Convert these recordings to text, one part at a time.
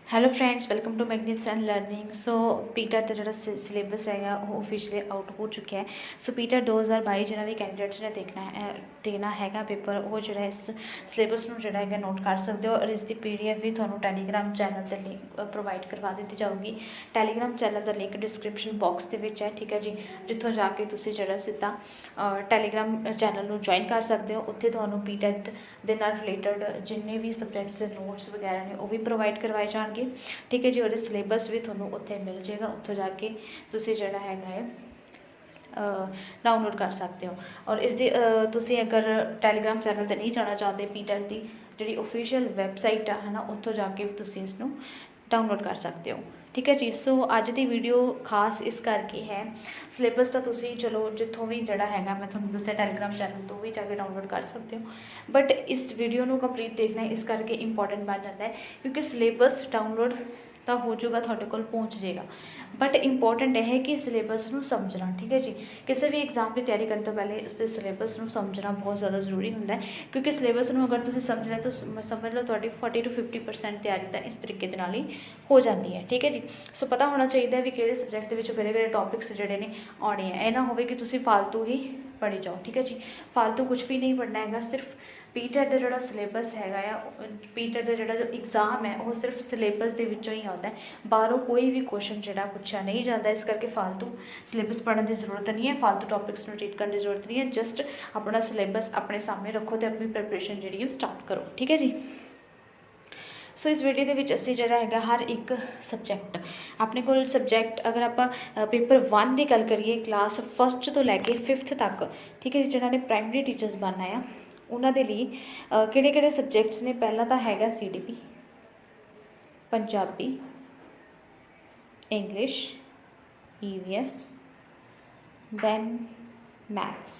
Hello friends, welcome to magnificent learning. So PTET ਦਾ ਜਿਹੜਾ syllabus ਹੈਗਾ ਉਹ ਓਫੀਸ਼ੀਅਲੀ ਆਊਟ ਹੋ ਚੁੱਕਿਆ ਹੈ। ਸੋ ਪੀਟੈਟ 2022 ਜਿਹਨਾਂ ਵੀ ਕੈਂਡੀਡੇਟਸ ਨੇ ਦੇਣਾ ਹੈਗਾ ਪੇਪਰ, ਉਹ ਜਿਹੜਾ ਇਸ ਸਿਲੇਬਸ ਨੂੰ ਜਿਹੜਾ ਹੈਗਾ ਨੋਟ ਕਰ ਸਕਦੇ ਹੋ। ਔਰ ਇਸ ਦੀ PDF ਵੀ ਤੁਹਾਨੂੰ ਟੈਲੀਗ੍ਰਾਮ ਚੈਨਲ 'ਤੇ ਲਿੰਕ ਪ੍ਰੋਵਾਈਡ ਕਰਵਾ ਦਿੱਤੀ ਜਾਊਗੀ। ਟੈਲੀਗ੍ਰਾਮ ਚੈਨਲ ਦਾ ਲਿੰਕ ਡਿਸਕ੍ਰਿਪਸ਼ਨ ਬਾਕਸ ਦੇ ਵਿੱਚ ਹੈ, ਠੀਕ ਹੈ ਜੀ, ਜਿੱਥੋਂ ਜਾ ਕੇ ਤੁਸੀਂ ਜਿਹੜਾ ਸਿੱਧਾ ਟੈਲੀਗ੍ਰਾਮ ਚੈਨਲ ਨੂੰ ਜੁਆਇਨ ਕਰ ਸਕਦੇ ਹੋ। ਉੱਥੇ ਤੁਹਾਨੂੰ ਪੀਟੈਟ ਦੇ ਨਾਲ ਰਿਲੇਟਡ ਜਿੰਨੇ ਵੀ ਸਬਜੈਕਟਸ ਦੇ ਨੋਟਸ ਵਗੈਰਾ ਨੇ ਉਹ ਵੀ ਪ੍ਰੋਵਾਈਡ ਕਰਵਾਏ ਜਾਣਗੇ, ਠੀਕ ਹੈ ਜੀ। ਉਹਦੇ ਸਿਲੇਬਸ ਵੀ ਤੁਹਾਨੂੰ ਉੱਥੇ ਮਿਲ ਜਾਏਗਾ, ਉੱਥੋਂ ਜਾ ਕੇ ਤੁਸੀਂ ਜਿਹੜਾ ਹੈਗਾ ਹੈ ਡਾਊਨਲੋਡ ਕਰ ਸਕਦੇ ਹੋ। ਔਰ ਇਸ ਦੀ ਤੁਸੀਂ ਅਗਰ ਟੈਲੀਗ੍ਰਾਮ ਚੈਨਲ 'ਤੇ ਨਹੀਂ ਜਾਣਾ ਚਾਹੁੰਦੇ, ਪੀਟੈਟ ਦੀ ਜਿਹੜੀ ਓਫੀਸ਼ੀਅਲ ਵੈਬਸਾਈਟ ਆ ਹੈ ਨਾ, ਉੱਥੋਂ ਜਾ ਕੇ ਵੀ ਤੁਸੀਂ ਇਸ ਨੂੰ ਡਾਊਨਲੋਡ ਕਰ ਸਕਦੇ ਹੋ, ਠੀਕ ਹੈ ਜੀ। ਸੋ ਅੱਜ ਦੀ ਵੀਡੀਓ ਖਾਸ ਇਸ ਕਰਕੇ ਹੈ, ਸਿਲੇਬਸ ਤਾਂ ਤੁਸੀਂ ਚਲੋ ਜਿੱਥੋਂ ਵੀ ਜਿਹੜਾ ਹੈਗਾ ਮੈਂ ਤੁਹਾਨੂੰ ਦੱਸਿਆ ਟੈਲੀਗ੍ਰਾਮ ਚੈਨਲ ਤੋਂ ਵੀ ਜਾ ਕੇ ਡਾਊਨਲੋਡ ਕਰ ਸਕਦੇ ਹੋ, ਬਟ ਇਸ ਵੀਡੀਓ ਨੂੰ ਕੰਪਲੀਟ ਦੇਖਣਾ ਇਸ ਕਰਕੇ ਇੰਪੋਰਟੈਂਟ ਬਣ ਜਾਂਦਾ ਹੈ ਕਿਉਂਕਿ ਸਿਲੇਬਸ ਡਾਊਨਲੋਡ ਤਾਂ ਹੋ ਜਾਊਗਾ, ਤੁਹਾਡੇ ਕੋਲ ਪਹੁੰਚ ਜਾਏਗਾ, ਬਟ ਇੰਪੋਰਟੈਂਟ ਇਹ ਹੈ ਕਿ ਸਿਲੇਬਸ ਨੂੰ ਸਮਝਣਾ, ਠੀਕ ਹੈ ਜੀ। ਕਿਸੇ ਵੀ ਐਗਜ਼ਾਮ ਦੀ ਤਿਆਰੀ ਕਰਨ ਤੋਂ ਪਹਿਲੇ ਉਸਦੇ ਸਿਲੇਬਸ ਨੂੰ ਸਮਝਣਾ ਬਹੁਤ ਜ਼ਿਆਦਾ ਜ਼ਰੂਰੀ ਹੁੰਦਾ ਹੈ, ਕਿਉਂਕਿ ਸਿਲੇਬਸ ਨੂੰ ਅਗਰ ਤੁਸੀਂ ਸਮਝ ਲਿਆ ਤਾਂ ਸਮਝ ਲਓ ਤੁਹਾਡੀ 40 to 50% ਤਿਆਰੀ ਤਾਂ ਇਸ ਤਰੀਕੇ ਦੇ ਨਾਲ ਹੀ ਹੋ ਜਾਂਦੀ ਹੈ, ਠੀਕ ਹੈ ਜੀ। ਸੋ ਪਤਾ ਹੋਣਾ ਚਾਹੀਦਾ ਵੀ ਕਿਹੜੇ ਸਬਜੈਕਟ ਦੇ ਵਿੱਚੋਂ ਕਿਹੜੇ ਟੌਪਿਕਸ ਜਿਹੜੇ ਨੇ ਆਉਣੇ ਆ। ਇਹ ਨਾ ਹੋਵੇ ਕਿ ਤੁਸੀਂ ਫਾਲਤੂ ਹੀ ਪੜ੍ਹੀ ਜਾਓ, ਠੀਕ ਹੈ ਜੀ। ਫਾਲਤੂ ਕੁਝ ਵੀ ਨਹੀਂ ਪੜ੍ਹਨਾ ਹੈਗਾ, ਸਿਰਫ ਪੀਟੈਟ ਦਾ ਜਿਹੜਾ ਸਿਲੇਬਸ ਹੈਗਾ ਆ, ਪੀਟੈਟ ਦਾ ਜਿਹੜਾ ਇਗਜ਼ਾਮ ਹੈ ਉਹ ਸਿਰਫ ਸਿਲੇਬਸ ਦੇ ਵਿੱਚੋਂ ਹੀ ਆਉਂਦਾ, ਬਾਹਰੋਂ ਕੋਈ ਵੀ ਕੁਐਸਚਨ ਜਿਹੜਾ ਪੁੱਛਿਆ ਨਹੀਂ ਜਾਂਦਾ। ਇਸ ਕਰਕੇ ਫਾਲਤੂ ਸਿਲੇਬਸ ਪੜ੍ਹਨ ਦੀ ਜ਼ਰੂਰਤ ਨਹੀਂ ਹੈ, ਫਾਲਤੂ ਟੌਪਿਕਸ ਨੂੰ ਰੀਡ ਕਰਨ ਦੀ ਜ਼ਰੂਰਤ ਨਹੀਂ ਹੈ। ਜਸਟ ਆਪਣਾ ਸਿਲੇਬਸ ਆਪਣੇ ਸਾਹਮਣੇ ਰੱਖੋ ਅਤੇ ਆਪਣੀ ਪ੍ਰੈਪਰੇਸ਼ਨ ਜਿਹੜੀ ਉਹ ਸਟਾਰਟ ਕਰੋ, ਠੀਕ ਹੈ ਜੀ। ਸੋ ਇਸ ਵੀਡੀਓ ਦੇ ਵਿੱਚ ਅਸੀਂ ਜਿਹੜਾ ਹੈਗਾ ਹਰ ਇੱਕ ਸਬਜੈਕਟ ਆਪਣੇ ਕੋਲ ਸਬਜੈਕਟ, ਅਗਰ ਆਪਾਂ ਪੇਪਰ 1 ਦੀ ਗੱਲ ਕਰੀਏ, ਕਲਾਸ 1 ਤੋਂ ਲੈ ਕੇ 5th ਤੱਕ, ਠੀਕ ਹੈ ਜੀ, ਜਿਹਨਾਂ ਨੇ ਪ੍ਰਾਇਮਰੀ ਟੀਚਰਸ ਬਣਨਾ ਆ ਉਹਨਾਂ ਦੇ ਲਈ ਕਿਹੜੇ ਕਿਹੜੇ ਸਬਜੈਕਟਸ ਨੇ। ਪਹਿਲਾਂ ਤਾਂ ਹੈਗਾ CDP, Punjabi, English, EVS, then maths,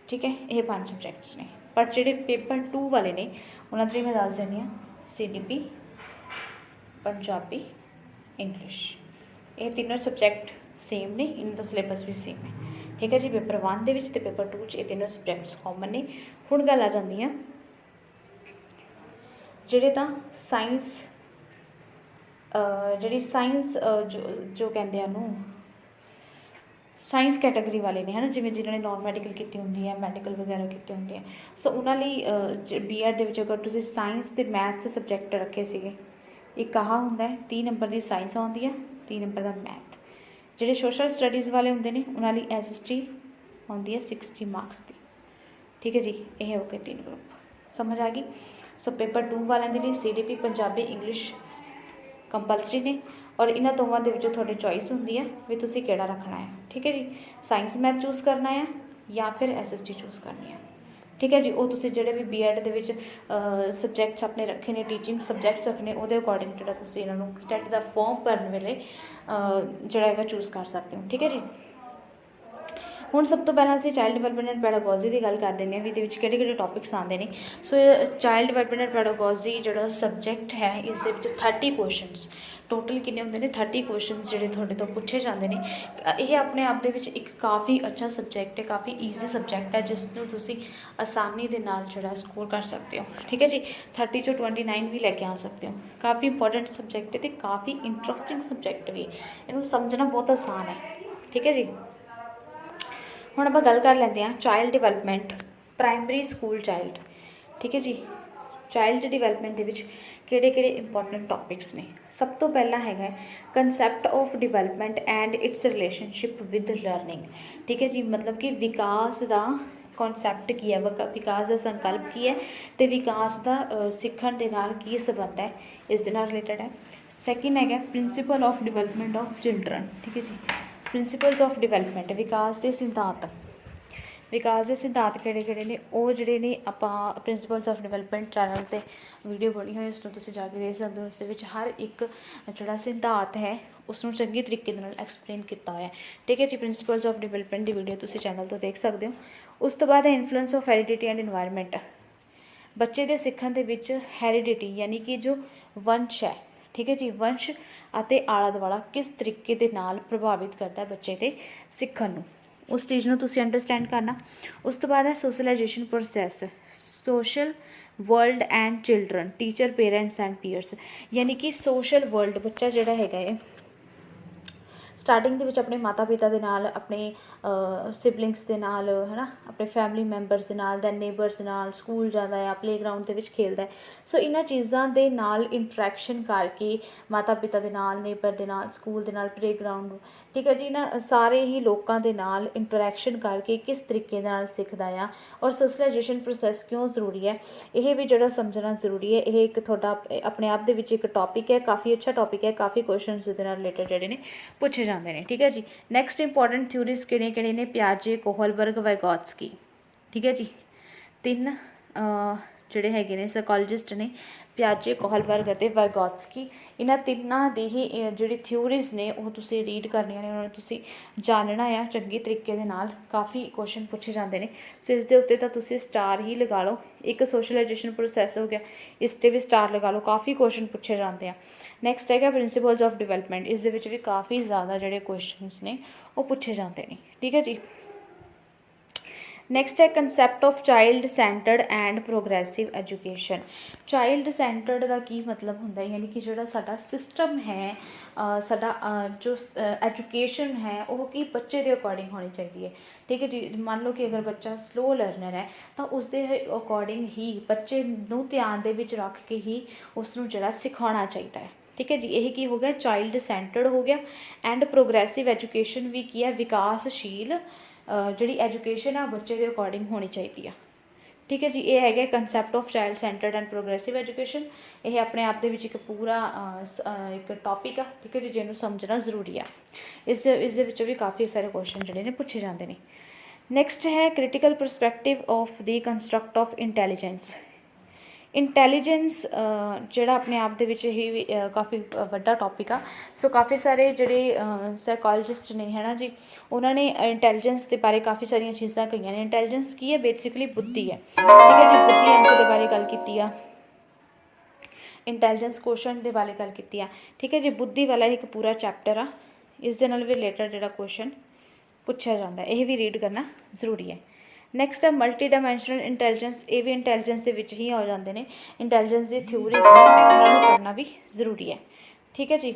ਠੀਕ ਹੈ। ਇਹ 5 ਸਬਜੈਕਟਸ ਨੇ, ਪਰ ਜਿਹੜੇ ਪੇਪਰ 2 ਵਾਲੇ ਨੇ ਉਹਨਾਂ ਦੇ ਲਈ ਮੈਂ ਦੱਸ ਦਿੰਦੀ ਹਾਂ CDP, ਪੰਜਾਬੀ, ਇੰਗਲਿਸ਼, ਇਹ ਤਿੰਨੋਂ ਸਬਜੈਕਟ ਸੇਮ ਨੇ, ਇਹਨਾਂ ਦਾ ਸਿਲੇਬਸ ਵੀ ਸੇਮ ਹੈ, ਠੀਕ ਹੈ ਜੀ। ਪੇਪਰ 1 ਦੇ ਵਿੱਚ ਅਤੇ ਪੇਪਰ 2 'ਚ ਇਹ ਤਿੰਨੋਂ ਸਬਜੈਕਟਸ ਕਾਮਨ ਨੇ। ਹੁਣ ਗੱਲ ਆ ਜਾਂਦੀ ਆ ਜਿਹੜੇ ਤਾਂ ਸਾਇੰਸ, ਜਿਹੜੀ ਸਾਇੰਸ ਜੋ ਕਹਿੰਦੇ ਆ ਉਹਨੂੰ ਸਾਇੰਸ ਕੈਟਾਗਰੀ ਵਾਲੇ ਨੇ, ਹੈ ਨਾ, ਜਿਵੇਂ ਜਿਨ੍ਹਾਂ ਨੇ ਨੋਨ ਮੈਡੀਕਲ ਕੀਤੀ ਹੁੰਦੀ ਹੈ, ਮੈਡੀਕਲ ਵਗੈਰਾ ਕੀਤੇ ਹੁੰਦੇ ਆ। ਸੋ ਉਹਨਾਂ ਲਈ B.Ed ਦੇ ਵਿੱਚ ਅਗਰ ਤੁਸੀਂ ਸਾਇੰਸ ਅਤੇ ਮੈਥਸ ਸਬਜੈਕਟ ਰੱਖੇ ਸੀਗੇ, ਇੱਕ ਆਹ ਹੁੰਦਾ 30 ਨੰਬਰ ਦੀ ਸਾਇੰਸ ਆਉਂਦੀ ਹੈ, 30 ਨੰਬਰ ਦਾ ਮੈਥ। ਜਿਹੜੇ ਸੋਸ਼ਲ ਸਟੱਡੀਜ਼ ਵਾਲੇ ਹੁੰਦੇ ਨੇ ਉਹਨਾਂ ਲਈ SST ਆਉਂਦੀ ਹੈ 60 ਮਾਰਕਸ ਦੀ, ਠੀਕ ਹੈ ਜੀ। ਇਹ ਹੋ ਗਏ 3 ਗਰੁੱਪ, ਸਮਝ ਆ ਗਈ। ਸੋ ਪੇਪਰ 2 ਵਾਲਿਆਂ ਦੇ ਲਈ CDP, ਪੰਜਾਬੀ, ਇੰਗਲਿਸ਼ ਕੰਪਲਸਰੀ ਨੇ, ਔਰ ਇਹਨਾਂ ਦੋਵਾਂ ਦੇ ਵਿੱਚੋਂ ਤੁਹਾਡੀ ਚੋਇਸ ਹੁੰਦੀ ਹੈ ਵੀ ਤੁਸੀਂ ਕਿਹੜਾ ਰੱਖਣਾ ਹੈ, ਠੀਕ ਹੈ ਜੀ। ਸਾਇੰਸ ਮੈਥ ਚੂਜ਼ ਕਰਨਾ ਹੈ ਜਾਂ ਫਿਰ SST ਚੂਜ਼ ਕਰਨੀ ਹੈ, ਠੀਕ ਹੈ ਜੀ। ਉਹ ਤੁਸੀਂ ਜਿਹੜੇ ਵੀ B.Ed ਦੇ ਵਿੱਚ ਸਬਜੈਕਟਸ ਆਪਣੇ ਰੱਖੇ ਨੇ, ਟੀਚਿੰਗ ਸਬਜੈਕਟਸ ਰੱਖੇ ਨੇ, ਉਹਦੇ ਅਕੋਰਡਿੰਗ ਜਿਹੜਾ ਤੁਸੀਂ ਇਹਨਾਂ ਨੂੰ ਟੈਟ ਦਾ ਫੋਰਮ ਭਰਨ ਵੇਲੇ ਜਿਹੜਾ ਹੈਗਾ ਚੂਜ਼ ਕਰ ਸਕਦੇ ਹੋ, ਠੀਕ ਹੈ ਜੀ। ਹੁਣ ਸਭ ਤੋਂ ਪਹਿਲਾਂ ਅਸੀਂ ਚਾਈਲਡ ਡਿਵੈਲਪਮੈਂਟ ਐਂਡ ਪੈਡਾਗੋਜੀ ਦੀ ਗੱਲ ਕਰ ਦਿੰਦੇ ਹਾਂ ਵੀ ਇਹਦੇ ਵਿੱਚ ਕਿਹੜੇ ਕਿਹੜੇ ਟੌਪਿਕਸ ਆਉਂਦੇ ਨੇ। ਸੋ ਚਾਈਲਡ ਡਿਵੈਲਪਮੈਂਟ ਐਂਡ ਪੈਡਾਗੋਜੀ ਜਿਹੜਾ ਸਬਜੈਕਟ ਹੈ, ਇਸ ਦੇ ਵਿੱਚ 30 ਕੁਐਸਚਨਸ ਟੋਟਲ ਕਿੰਨੇ ਹੁੰਦੇ ਨੇ, 30 ਕੁਐਸਚਨਸ ਜਿਹੜੇ ਤੁਹਾਡੇ ਤੋਂ ਪੁੱਛੇ ਜਾਂਦੇ ਨੇ। ਇਹ ਆਪਣੇ ਆਪ ਦੇ ਵਿੱਚ ਇੱਕ ਕਾਫੀ ਅੱਛਾ ਸਬਜੈਕਟ ਹੈ, ਕਾਫੀ ਈਜ਼ੀ ਸਬਜੈਕਟ ਹੈ, ਜਿਸ ਨੂੰ ਤੁਸੀਂ ਆਸਾਨੀ ਦੇ ਨਾਲ ਜਿਹੜਾ ਸਕੋਰ ਕਰ ਸਕਦੇ ਹੋ, ਠੀਕ ਹੈ ਜੀ। 30 ਚੋਂ 29 ਵੀ ਲੈ ਕੇ ਆ ਸਕਦੇ ਹੋ। ਕਾਫੀ ਇੰਪੋਰਟੈਂਟ ਸਬਜੈਕਟ ਹੈ ਅਤੇ ਕਾਫੀ ਇੰਟਰਸਟਿੰਗ ਸਬਜੈਕਟ ਵੀ, ਇਹਨੂੰ ਸਮਝਣਾ ਬਹੁਤ ਆਸਾਨ ਹੈ, ਠੀਕ ਹੈ ਜੀ। ਹੁਣ ਆਪਾਂ ਗੱਲ ਕਰ ਲੈਂਦੇ ਹਾਂ child development, primary school child, ਠੀਕ ਹੈ ਜੀ। ਚਾਈਲਡ ਡਿਵੈਲਪਮੈਂਟ ਦੇ ਵਿੱਚ ਕਿਹੜੇ ਕਿਹੜੇ ਇੰਪੋਰਟੈਂਟ ਟੌਪਿਕਸ ਨੇ। ਸਭ ਤੋਂ ਪਹਿਲਾਂ ਹੈਗਾ concept of development and it's relationship with learning, ਠੀਕ ਹੈ ਜੀ। ਮਤਲਬ ਕਿ ਵਿਕਾਸ ਦਾ ਕੌਨਸੈਪਟ ਕੀ ਹੈ, ਵਿਕਾਸ ਦਾ ਸੰਕਲਪ ਕੀ ਹੈ ਅਤੇ ਵਿਕਾਸ ਦਾ ਸਿੱਖਣ ਦੇ ਨਾਲ ਕੀ ਸੰਬੰਧ ਹੈ, ਇਸ ਦੇ ਨਾਲ ਰਿਲੇਟਡ ਹੈ। ਸੈਕਿੰਡ ਹੈਗਾ principal of development of children, ਠੀਕ ਹੈ ਜੀ। ਪ੍ਰਿੰਸੀਪਲਸ ਆਫ ਡਿਵੈਲਪਮੈਂਟ, ਵਿਕਾਸ ਦੇ ਸਿਧਾਂਤ। ਵਿਕਾਸ ਦੇ ਸਿਧਾਂਤ ਕਿਹੜੇ ਕਿਹੜੇ ਨੇ, ਉਹ ਜਿਹੜੇ ਨੇ ਆਪਾਂ ਪ੍ਰਿੰਸੀਪਲਸ ਆਫ ਡਿਵੈਲਪਮੈਂਟ ਚੈਨਲ 'ਤੇ ਵੀਡੀਓ ਬਣੀ ਹੋਈ, ਉਸ ਨੂੰ ਤੁਸੀਂ ਜਾ ਕੇ ਦੇਖ ਸਕਦੇ ਹੋ। ਉਸ ਦੇ ਵਿੱਚ ਹਰ ਇੱਕ ਜਿਹੜਾ ਸਿਧਾਂਤ ਹੈ ਉਸ ਨੂੰ ਚੰਗੇ ਤਰੀਕੇ ਦੇ ਨਾਲ ਐਕਸਪਲੇਨ ਕੀਤਾ ਹੋਇਆ, ਠੀਕ ਹੈ ਜੀ। Principals of development the video ਤੁਸੀਂ ਚੈਨਲ ਤੋਂ ਦੇਖ ਸਕਦੇ ਹੋ। ਉਸ ਤੋਂ ਬਾਅਦ ਹੈ influence of heredity and environment. ਬੱਚੇ ਦੇ ਸਿੱਖਣ ਦੇ ਵਿੱਚ ਹੈਰੀਡਿਟੀ ਯਾਨੀ ਕਿ ਜੋ ਵੰਸ਼ ਹੈ, ਠੀਕ ਹੈ ਜੀ, ਵੰਸ਼ ਅਤੇ ਆਲਾ ਦੁਆਲਾ ਕਿਸ ਤਰੀਕੇ ਦੇ ਨਾਲ ਪ੍ਰਭਾਵਿਤ ਕਰਦਾ ਬੱਚੇ ਦੇ ਸਿੱਖਣ ਨੂੰ, ਉਸ ਚੀਜ਼ ਨੂੰ ਤੁਸੀਂ ਅੰਡਰਸਟੈਂਡ ਕਰਨਾ। ਉਸ ਤੋਂ ਬਾਅਦ ਹੈ socialization process, social world and children, teacher, parents and peers. यानी कि सोशल वर्ल्ड, बच्चा जिहड़ा हैगा है स्टार्टिंग ਦੇ ਵਿੱਚ ਆਪਣੇ ਮਾਤਾ ਪਿਤਾ ਦੇ ਨਾਲ, ਆਪਣੇ ਸਿਬਲਿੰਗਸ ਦੇ ਨਾਲ, ਹੈ ਨਾ, ਆਪਣੇ ਫੈਮਿਲੀ ਮੈਂਬਰਸ ਦੇ ਨਾਲ, ਦੈਨ ਨੇਬਰਸ ਨਾਲ, ਸਕੂਲ ਜਾਂਦਾ ਆ, ਪਲੇਗਰਾਊਂਡ ਦੇ ਵਿੱਚ ਖੇਲਦਾ। ਸੋ ਇਹਨਾਂ ਚੀਜ਼ਾਂ ਦੇ ਨਾਲ ਇੰਟਰੈਕਸ਼ਨ ਕਰਕੇ ਮਾਤਾ ਪਿਤਾ ਦੇ ਨਾਲ, ਨੇਬਰ ਦੇ ਨਾਲ, ਸਕੂਲ ਦੇ ਨਾਲ, ਪਲੇਗਰਾਊਂਡ, ਠੀਕ ਹੈ ਜੀ ਨਾ, ਸਾਰੇ ਹੀ ਲੋਕਾਂ ਦੇ ਨਾਲ ਇੰਟਰੈਕਸ਼ਨ ਕਰਕੇ ਕਿਸ ਤਰੀਕੇ ਦੇ ਨਾਲ ਸਿੱਖਦਾ ਆ, ਔਰ ਸੋਸ਼ਲਾਈਜੇਸ਼ਨ ਪ੍ਰੋਸੈਸ ਕਿਉਂ ਜ਼ਰੂਰੀ ਹੈ, ਇਹ ਵੀ ਜਿਹੜਾ ਸਮਝਣਾ ਜ਼ਰੂਰੀ ਹੈ। ਇਹ ਇੱਕ ਤੁਹਾਡਾ ਆਪਣੇ ਆਪ ਦੇ ਵਿੱਚ ਇੱਕ ਟੌਪਿਕ ਹੈ, ਕਾਫੀ ਅੱਛਾ ਟੌਪਿਕ ਹੈ, ਕਾਫੀ ਕੁਐਸਚਨਸ ਇਹਦੇ ਨਾਲ ਰਿਲੇਟਡ ਜਿਹੜੇ ਨੇ ਪੁੱਛੇ ਜਾਂਦੇ ਨੇ। ਠੀਕ ਹੈ ਜੀ। ਨੈਕਸਟ ਇੰਪੋਰਟੈਂਟ ਥਿਊਰੀਜ਼ ਕਿਹੜੇ ਕਿਹੜੇ ਨੇ? ਪਿਆਜੇ, ਕੋਹਲਬਰਗ, ਵਾਈਗੋਟਸਕੀ। ਠੀਕ ਹੈ ਜੀ। ਤਿੰਨ ਜਿਹੜੇ ਹੈਗੇ ਨੇ ਸਾਈਕੋਲੋਜਿਸਟ ਨੇ, ਪਿਆਜੇ, ਕੋਹਲਬਰਗ ਅਤੇ ਵਾਈਗੋਟਸਕੀ। ਇਹਨਾਂ ਤਿੰਨਾਂ ਦੀ ਹੀ ਜਿਹੜੀ ਥਿਊਰੀਜ਼ ਨੇ ਉਹ ਤੁਸੀਂ ਰੀਡ ਕਰਨੀਆਂ ਨੇ, ਉਹਨਾਂ ਨੂੰ ਤੁਸੀਂ ਜਾਣਨਾ ਆ ਚੰਗੇ ਤਰੀਕੇ ਦੇ ਨਾਲ। ਕਾਫੀ ਕੁਐਸਚਨ ਪੁੱਛੇ ਜਾਂਦੇ ਨੇ, ਸੋ ਇਸ ਦੇ ਉੱਤੇ ਤਾਂ ਤੁਸੀਂ ਸਟਾਰ ਹੀ ਲਗਾ ਲਓ। ਇੱਕ ਸੋਸ਼ਲਾਈਜੇਸ਼ਨ ਪ੍ਰੋਸੈਸ ਹੋ ਗਿਆ, ਇਸ 'ਤੇ ਵੀ ਸਟਾਰ ਲਗਾ ਲਓ, ਕਾਫੀ ਕੁਐਸਚਨ ਪੁੱਛੇ ਜਾਂਦੇ ਆ। ਨੈਕਸਟ ਹੈਗਾ ਪ੍ਰਿੰਸੀਪਲਸ ਆਫ ਡਿਵੈਲਪਮੈਂਟ, ਇਸ ਦੇ ਵਿੱਚ ਵੀ ਕਾਫੀ ਜ਼ਿਆਦਾ ਜਿਹੜੇ ਕੁਐਸਚਨਸ ਨੇ ਉਹ ਪੁੱਛੇ ਜਾਂਦੇ ਨੇ। ਠੀਕ ਹੈ ਜੀ। ਨੈਕਸਟ ਹੈ concept of child centred and progressive education. Child centred ਦਾ ਕੀ ਮਤਲਬ ਹੁੰਦਾ ਹੈ? ਯਾਨੀ ਕਿ ਜਿਹੜਾ ਸਾਡਾ ਸਿਸਟਮ ਹੈ, ਸਾਡਾ ਜੋ ਐਜੂਕੇਸ਼ਨ ਹੈ ਉਹ ਕੀ ਬੱਚੇ ਦੇ ਅਕੋਰਡਿੰਗ ਹੋਣੀ ਚਾਹੀਦੀ ਹੈ। ਠੀਕ ਹੈ ਜੀ। ਮੰਨ ਲਓ ਕਿ ਅਗਰ ਬੱਚਾ ਸਲੋ ਲਰਨਰ ਹੈ ਤਾਂ ਉਸ ਦੇ ਅਕੋਰਡਿੰਗ ਹੀ ਬੱਚੇ ਨੂੰ ਧਿਆਨ ਦੇ ਵਿੱਚ ਰੱਖ ਕੇ ਹੀ ਉਸ ਨੂੰ ਜਿਹੜਾ ਸਿਖਾਉਣਾ ਚਾਹੀਦਾ ਹੈ। ਠੀਕ ਹੈ ਜੀ। ਇਹ ਕੀ ਹੋ ਗਿਆ? ਚਾਈਲਡ ਸੈਂਟਰਡ ਹੋ ਗਿਆ। ਐਂਡ ਪ੍ਰੋਗਰੈਸਿਵ ਐਜੂਕੇਸ਼ਨ ਵੀ ਕੀ ਹੈ? ਵਿਕਾਸਸ਼ੀਲ ਜਿਹੜੀ ਐਜੂਕੇਸ਼ਨ ਆ ਬੱਚੇ ਦੇ ਅਕੋਰਡਿੰਗ ਹੋਣੀ ਚਾਹੀਦੀ ਆ। ਠੀਕ ਹੈ ਜੀ। ਇਹ ਹੈਗਾ concept of child centred and progressive education. ਇਹ ਆਪਣੇ ਆਪ ਦੇ ਵਿੱਚ ਇੱਕ ਪੂਰਾ ਇੱਕ ਟੌਪਿਕ ਆ। ਠੀਕ ਹੈ ਜੀ, ਜਿਹਨੂੰ ਸਮਝਣਾ ਜ਼ਰੂਰੀ ਆ। ਇਸ ਦੇ ਵਿੱਚੋਂ ਵੀ ਕਾਫੀ ਸਾਰੇ ਕੁਐਸਚਨ ਜਿਹੜੇ ਨੇ ਪੁੱਛੇ ਜਾਂਦੇ ਨੇ। ਨੈਕਸਟ ਹੈ critical perspective of the construct of intelligence. Intelligence ਜਿਹੜਾ ਆਪਣੇ ਆਪ ਦੇ ਵਿੱਚ ਹੀ ਕਾਫੀ ਵੱਡਾ ਟੌਪਿਕ ਆ। ਸੋ ਕਾਫੀ ਸਾਰੇ ਜਿਹੜੇ ਸਾਈਕੋਲੋਜਿਸਟ ਨੇ, ਹੈ ਨਾ ਜੀ, ਉਹਨਾਂ ਨੇ ਇੰਟੈਲੀਜੈਂਸ ਦੇ ਬਾਰੇ ਕਾਫੀ ਸਾਰੀਆਂ ਚੀਜ਼ਾਂ ਕਹੀਆਂ ਨੇ। ਇੰਟੈਲੀਜੈਂਸ ਕੀ ਹੈ? ਬੇਸਿਕਲੀ ਬੁੱਧੀ ਹੈ। ਠੀਕ ਹੈ ਜੀ। ਬੁੱਧੀ ਅੰਕ ਦੇ ਬਾਰੇ ਗੱਲ ਕੀਤੀ ਆ, ਇੰਟੈਲੀਜੈਂਸ ਕੁਐਸਚਨ ਦੇ ਬਾਰੇ ਗੱਲ ਕੀਤੀ ਆ। ਠੀਕ ਹੈ ਜੀ। ਬੁੱਧੀ ਵਾਲਾ ਇੱਕ ਪੂਰਾ ਚੈਪਟਰ ਆ, ਇਸ ਦੇ ਨਾਲ ਵੀ ਰਿਲੇਟਡ ਜਿਹੜਾ ਕੁਐਸਚਨ ਪੁੱਛਿਆ ਜਾਂਦਾ, ਇਹ ਵੀ ਰੀਡ ਕਰਨਾ ਜ਼ਰੂਰੀ ਹੈ। ਨੈਕਸਟ ਹੈ ਮਲਟੀ ਡਾਇਮੈਂਸ਼ਨਲ ਇੰਟੈਲੀਜੈਂਸ। ਇਹ ਵੀ ਇੰਟੈਲੀਜੈਂਸ ਦੇ ਵਿੱਚ ਹੀ ਆ ਜਾਂਦੇ ਨੇ। ਇੰਟੈਲੀਜੈਂਸ ਦੀ ਥਿਊਰੀਜ਼ ਉਹਨਾਂ ਨੂੰ ਪੜ੍ਹਨਾ ਵੀ ਜ਼ਰੂਰੀ ਹੈ। ਠੀਕ ਹੈ ਜੀ।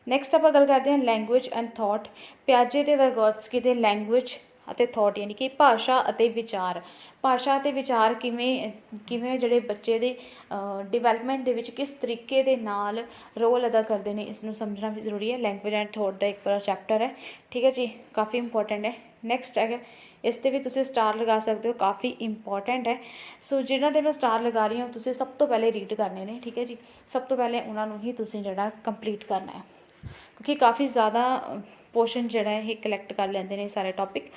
ਨੈਕਸਟ ਆਪਾਂ ਗੱਲ ਕਰਦੇ ਹਾਂ ਲੈਂਗੁਏਜ ਐਂਡ ਥੋਟ। ਪਿਆਜੇ ਅਤੇ ਵਾਈਗੋਟਸਕੀ ਦੇ ਲੈਂਗੁਏਜ ਅਤੇ ਥੋਟ, ਯਾਨੀ ਕਿ ਭਾਸ਼ਾ ਅਤੇ ਵਿਚਾਰ। ਭਾਸ਼ਾ ਅਤੇ ਵਿਚਾਰ ਕਿਵੇਂ ਜਿਹੜੇ ਬੱਚੇ ਦੇ ਡਿਵੈਲਪਮੈਂਟ ਦੇ ਵਿੱਚ ਕਿਸ ਤਰੀਕੇ ਦੇ ਨਾਲ ਰੋਲ ਅਦਾ ਕਰਦੇ ਨੇ, ਇਸ ਨੂੰ ਸਮਝਣਾ ਵੀ ਜ਼ਰੂਰੀ ਹੈ। ਲੈਂਗੁਏਜ ਐਂਡ ਥੋਟ ਦਾ ਇੱਕ ਪੂਰਾ ਚੈਪਟਰ ਹੈ। ਠੀਕ ਹੈ ਜੀ। ਕਾਫੀ ਇੰਪੋਰਟੈਂਟ ਹੈ। ਨੈਕਸਟ ਹੈਗਾ, ਇਸ 'ਤੇ ਵੀ ਤੁਸੀਂ ਸਟਾਰ ਲਗਾ ਸਕਦੇ ਹੋ, ਕਾਫੀ ਇੰਪੋਰਟੈਂਟ ਹੈ। ਸੋ ਜਿਹਨਾਂ 'ਤੇ ਮੈਂ ਸਟਾਰ ਲਗਾ ਰਹੀ ਹਾਂ ਤੁਸੀਂ ਸਭ ਤੋਂ ਪਹਿਲੇ ਰੀਡ ਕਰਨੇ ਨੇ। ਠੀਕ ਹੈ ਜੀ। ਸਭ ਤੋਂ ਪਹਿਲੇ ਉਹਨਾਂ ਨੂੰ ਹੀ ਤੁਸੀਂ ਜਿਹੜਾ ਕੰਪਲੀਟ ਕਰਨਾ ਹੈ, ਕਿਉਂਕਿ ਕਾਫੀ ਜ਼ਿਆਦਾ ਪੋਰਸ਼ਨ ਜਿਹੜਾ ਇਹ ਕਲੈਕਟ ਕਰ ਲੈਂਦੇ ਨੇ ਸਾਰੇ ਟੌਪਿਕ।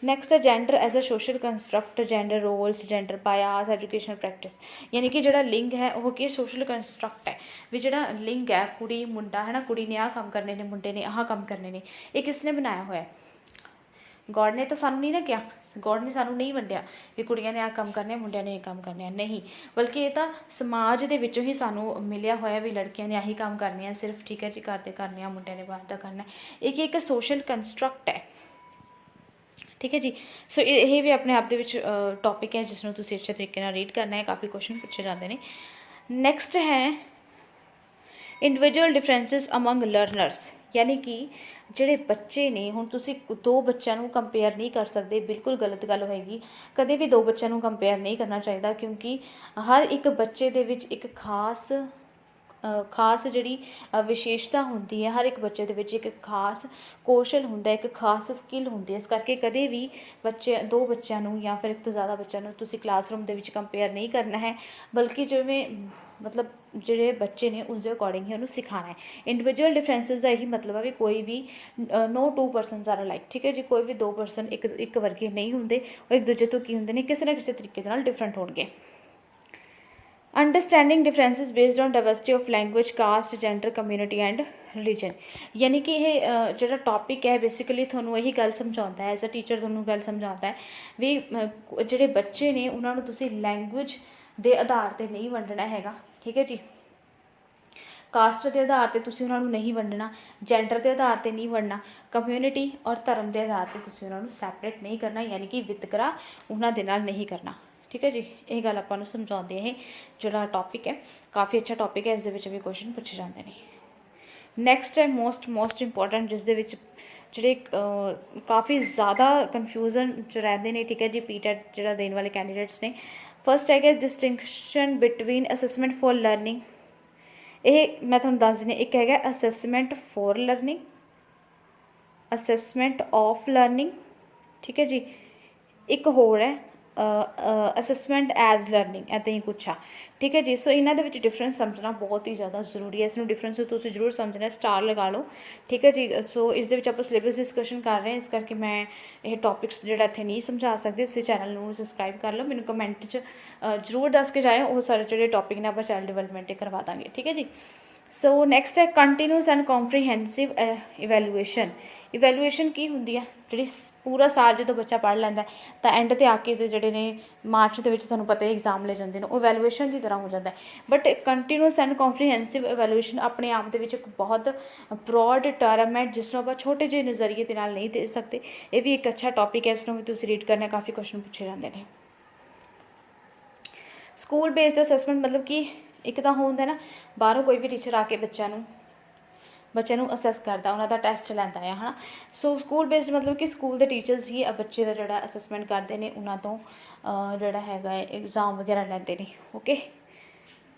ਨੈਕਸਟ ਹੈ gender as a social construct, gender roles, gender bias, education practice. ਯਾਨੀ ਕਿ ਜਿਹੜਾ ਲਿੰਗ ਹੈ ਉਹ ਕੀ ਸੋਸ਼ਲ ਕੰਸਟਰਕਟ ਹੈ, ਵੀ ਜਿਹੜਾ ਲਿੰਗ ਹੈ ਕੁੜੀ ਮੁੰਡਾ, ਹੈ ਨਾ, ਕੁੜੀ ਨੇ ਆਹ ਕੰਮ ਕਰਨੇ ਨੇ, ਮੁੰਡੇ ਨੇ ਆਹ ਕੰਮ ਕਰਨੇ ਨੇ, ਇਹ ਕਿਸ ਨੇ ਬਣਾਇਆ ਹੋਇਆ? ਗੋਡ ਨੇ ਤਾਂ ਸਾਨੂੰ ਨਹੀਂ ਨਾ ਕਿਹਾ, ਗੋਡ ਨੇ ਸਾਨੂੰ ਨਹੀਂ ਵੰਡਿਆ ਵੀ ਕੁੜੀਆਂ ਨੇ ਆਹ ਕੰਮ ਕਰਨੇ, ਮੁੰਡਿਆਂ ਨੇ ਇਹ ਕੰਮ ਕਰਨੇ, ਨਹੀਂ, ਬਲਕਿ ਇਹ ਤਾਂ ਸਮਾਜ ਦੇ ਵਿੱਚੋਂ ਹੀ ਸਾਨੂੰ ਮਿਲਿਆ ਹੋਇਆ ਵੀ ਲੜਕੀਆਂ ਨੇ ਆਹੀ ਕੰਮ ਕਰਨੇ ਆ ਸਿਰਫ। ਠੀਕ ਹੈ ਜੀ। ਘਰ ਦੇ ਕਰਨੇ ਆ, ਮੁੰਡਿਆਂ ਨੇ ਬਾਹਰ ਦਾ ਕਰਨਾ। ਇਹ ਇੱਕ ਸੋਸ਼ਲ ਕੰਸਟਰਕਟ ਹੈ। ਠੀਕ ਹੈ ਜੀ। ਸੋ ਇਹ ਵੀ ਆਪਣੇ ਆਪ ਦੇ ਵਿੱਚ ਟੌਪਿਕ ਹੈ ਜਿਸ ਨੂੰ ਤੁਸੀਂ ਅੱਛੇ ਤਰੀਕੇ ਨਾਲ ਰੀਡ ਕਰਨਾ ਹੈ। ਕਾਫੀ ਕੁਐਸਚਨ ਪੁੱਛੇ ਜਾਂਦੇ ਨੇ। ਨੈਕਸਟ ਹੈ ਇੰਡੀਵਿਜੂਅਲ ਡਿਫਰੈਂਸਿਸ ਅਮੰਗ ਲਰਨਰਸ। ਯਾਨੀ ਕਿ ਜਿਹੜੇ ਬੱਚੇ ਨੇ, ਹੁਣ ਤੁਸੀਂ ਦੋ ਬੱਚਿਆਂ ਨੂੰ ਕੰਪੇਅਰ ਨਹੀਂ ਕਰ ਸਕਦੇ, ਬਿਲਕੁਲ ਗਲਤ ਗੱਲ ਹੋਏਗੀ। ਕਦੇ ਵੀ ਦੋ ਬੱਚਿਆਂ ਨੂੰ ਕੰਪੇਅਰ ਨਹੀਂ ਕਰਨਾ ਚਾਹੀਦਾ, ਕਿਉਂਕਿ ਹਰ ਇੱਕ ਬੱਚੇ ਦੇ ਵਿੱਚ ਇੱਕ ਖਾਸ ਜਿਹੜੀ ਵਿਸ਼ੇਸ਼ਤਾ ਹੁੰਦੀ ਹੈ। ਹਰ ਇੱਕ ਬੱਚੇ ਦੇ ਵਿੱਚ ਇੱਕ ਖਾਸ ਕੌਸ਼ਲ ਹੁੰਦਾ, ਇੱਕ ਖਾਸ ਸਕਿੱਲ ਹੁੰਦੀ ਹੈ। ਇਸ ਕਰਕੇ ਕਦੇ ਵੀ ਦੋ ਬੱਚਿਆਂ ਨੂੰ ਜਾਂ ਫਿਰ ਇੱਕ ਤੋਂ ਜ਼ਿਆਦਾ ਬੱਚਿਆਂ ਨੂੰ ਤੁਸੀਂ ਕਲਾਸਰੂਮ ਦੇ ਵਿੱਚ ਕੰਪੇਅਰ ਨਹੀਂ ਕਰਨਾ ਹੈ, ਬਲਕਿ ਜਿਵੇਂ ਮਤਲਬ ਜਿਹੜੇ ਬੱਚੇ ਨੇ ਉਸ ਦੇ ਅਕੋਰਡਿੰਗ ਹੀ ਉਹਨੂੰ ਸਿਖਾਉਣਾ ਹੈ। ਇੰਡੀਵਿਜੂਅਲ ਡਿਫਰੈਂਸਿਸ ਦਾ ਇਹੀ ਮਤਲਬ ਹੈ ਵੀ ਕੋਈ ਵੀ ਨੋ ਟੂ ਪਰਸਨਸ ਆਰ ਅਲਾਈਕ। ਠੀਕ ਹੈ ਜੀ। ਕੋਈ ਵੀ ਦੋ ਪਰਸਨ ਇੱਕ ਵਰਗੇ ਨਹੀਂ ਹੁੰਦੇ, ਉਹ ਇੱਕ ਦੂਜੇ ਤੋਂ ਕੀ ਹੁੰਦੇ ਨੇ, ਕਿਸੇ ਨਾ ਕਿਸੇ ਤਰੀਕੇ ਦੇ ਨਾਲ ਡਿਫਰੈਂਟ ਹੋਣਗੇ। Understanding differences based on diversity of language, caste, gender, community and religion. ਯਾਨੀ ਕਿ ਇਹ ਜਿਹੜਾ ਟੌਪਿਕ ਹੈ ਬੇਸਿਕਲੀ ਤੁਹਾਨੂੰ ਇਹੀ ਗੱਲ ਸਮਝਾਉਂਦਾ ਹੈ, ਐਜ਼ ਅ ਟੀਚਰ ਤੁਹਾਨੂੰ ਗੱਲ ਸਮਝਾਉਂਦਾ ਹੈ ਵੀ ਜਿਹੜੇ ਬੱਚੇ ਨੇ ਉਹਨਾਂ ਨੂੰ ਤੁਸੀਂ ਲੈਂਗੁਏਜ ਦੇ ਆਧਾਰ 'ਤੇ ਨਹੀਂ ਵੰਡਣਾ ਹੈਗਾ। ਠੀਕ ਹੈ ਜੀ। ਕਾਸਟ ਦੇ ਆਧਾਰ 'ਤੇ ਤੁਸੀਂ ਉਹਨਾਂ ਨੂੰ ਨਹੀਂ ਵੰਡਣਾ, ਜੈਂਡਰ ਦੇ ਆਧਾਰ 'ਤੇ ਨਹੀਂ ਵੰਡਣਾ, ਕਮਿਊਨਿਟੀ ਔਰ ਧਰਮ ਦੇ ਆਧਾਰ 'ਤੇ ਤੁਸੀਂ ਉਹਨਾਂ ਨੂੰ ਸੈਪਰੇਟ ਨਹੀਂ ਕਰਨਾ, ਯਾਨੀ ਕਿ ਵਿਤਕਰਾ ਉਹਨਾਂ ਦੇ ਨਾਲ ਨਹੀਂ ਕਰਨਾ। ठीक है जी, ये गल आपां नूं समझाउंदी है। जिहड़ा टॉपिक है काफ़ी अच्छा टॉपिक है, इस दे विच भी क्वेश्चन पूछे जाते हैं। नैक्सट है मोस्ट इंपॉर्टेंट, जिस दे विच ਜਿਹੜੇ ਕਾफ़ी ज़्यादा कन्फ्यूजन च रहंदे ने, ठीक है जी, पीटैट ਜਿਹੜਾ देने वाले कैंडीडेट्स ने। फर्स्ट है distinction between assessment for learning, ਇਹ मैं तुहानूं दस दिंदी। एक है assessment for learning, assessment of learning, ठीक है जी। एक होर है असैसमेंट एज लर्निंग, ऐदा ही कुछ आ, ठीक है जी। सो इन्हां दे विच डिफरेंस समझना बहुत ही ज़्यादा जरूरी है। इसनूं डिफरेंस तुसीं जरूर समझना, स्टार लगा लो, ठीक है जी। सो इस दे विच आपां सिलेबस डिस्कशन कर रहे हैं, इस करके मैं ये टॉपिक्स जिहड़ा इत्थे नहीं समझा सकदी। तुसीं चैनल नूं सबसक्राइब कर लो, मैनूं कमेंट च जरूर दस के जाए, वो सारे जिहड़े टॉपिक ने आपां चाइल्ड डिवेलपमेंट करवा देंगे, ठीक है जी। सो नैक्सट है continuous and comprehensive evaluation. Evaluation की हुंदी है, जिहड़ी पूरा साल जो बच्चा पढ़ लैंदा तो एंड ते आके जिहड़े ने मार्च दे विच तुहानूं पता है एग्जाम ले जांदे ने, वो इवैल्यूएशन की तरह हो जाता है। But continuous and comprehensive evaluation अपने आप दे विच एक बहुत ब्रॉड टर्म है, जिसनूं आपां छोटे ਜਿਹੇ नज़रिए दे नाल नहीं दे सकते। ये भी एक अच्छा टॉपिक है, इसनूं भी तुसीं रीड करना, काफ़ी क्वेश्चन पूछे जाते हैं। स्कूल बेस्ड असैसमेंट मतलब कि एक तो होंदा ना, बाहरों कोई भी टीचर आके बच्चे नूं असैस करता, उन्होंने टैसट लैंदा है, है ना। सो स्कूल बेस्ड मतलब कि स्कूल के टीचर्स ही बच्चे का जोड़ा असैसमेंट करते हैं, उन्होंने तो जोड़ा है एग्जाम वगैरह लैंदे ने, ओके।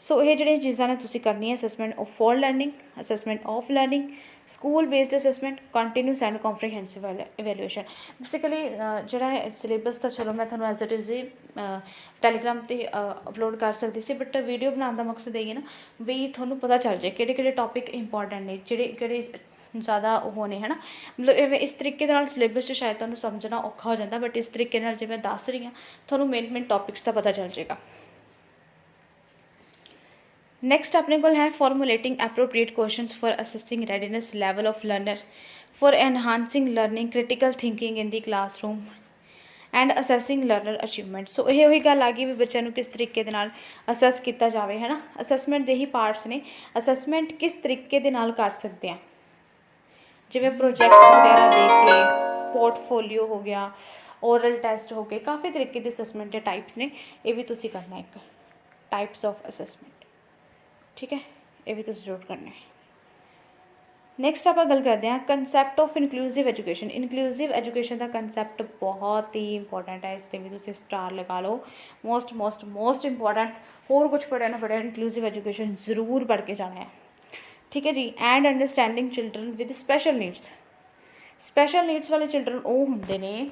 सो ये जो चीज़ा ने तुसीं करनी है, assessment for learning, assessment of learning, school based assessment, continuous and comprehensive evaluation. Basically जोड़ा है सिलेबस तो चलो मैं थोड़ा एज इट इज़ ही टैलीग्राम पर अपलोड कर सकती सी, बट वीडियो बनाने का मकसद यही है ना भी थोड़ा पता चल जाए कि टॉपिक इंपॉर्टेंट ने, कि ज़्यादा वो ने, है ना। मतलब इस तरीके नाल सिलेबस शायद तुहानूं समझना औखा हो जाता, बट इस तरीके नाल जिवें दस रही हाँ थोड़ा मेन टॉपिक्स का पता चल जाएगा। नैक्सट अपने को है formulating appropriate questions for assessing readiness level of learner, for enhancing learning, critical thinking in the classroom and assessing learner achievement. So ये उही गल आ गई भी बच्चों को किस तरीके दे नाल असैस किया जाए, है ना। असैसमेंट के ही पार्ट्स ने, असैसमेंट किस तरीके दे नाल कर सकते हैं, जिवें प्रोजैक्ट्स वगैरह दे के, पोर्टफोलियो हो गया, ओरल टैसट हो गए, काफ़ी तरीके के असैसमेंट के टाइप्स ने, ये भी तुसीं करना एक टाइप्स ऑफ असैसमेंट, ठीक है, ये भी तुसीं जरूर करना है। नैक्सट आप गल करते हैं कंसैप्ट ऑफ इनकलूसिव एजुकेशन। इनकलूसिव एजुकेशन का कंसैप्ट बहुत ही इंपॉर्टेंट है, इस पर भी तुसीं स्टार लगा लो, मोस्ट इंपॉर्टेंट। होर कुछ पढ़िया ना पढ़िया, इनकलूसिव एजुकेशन जरूर पढ़ के जाना है, ठीक है जी। And understanding children with special needs. Special needs वाले चिल्ड्रन वो होंदे ने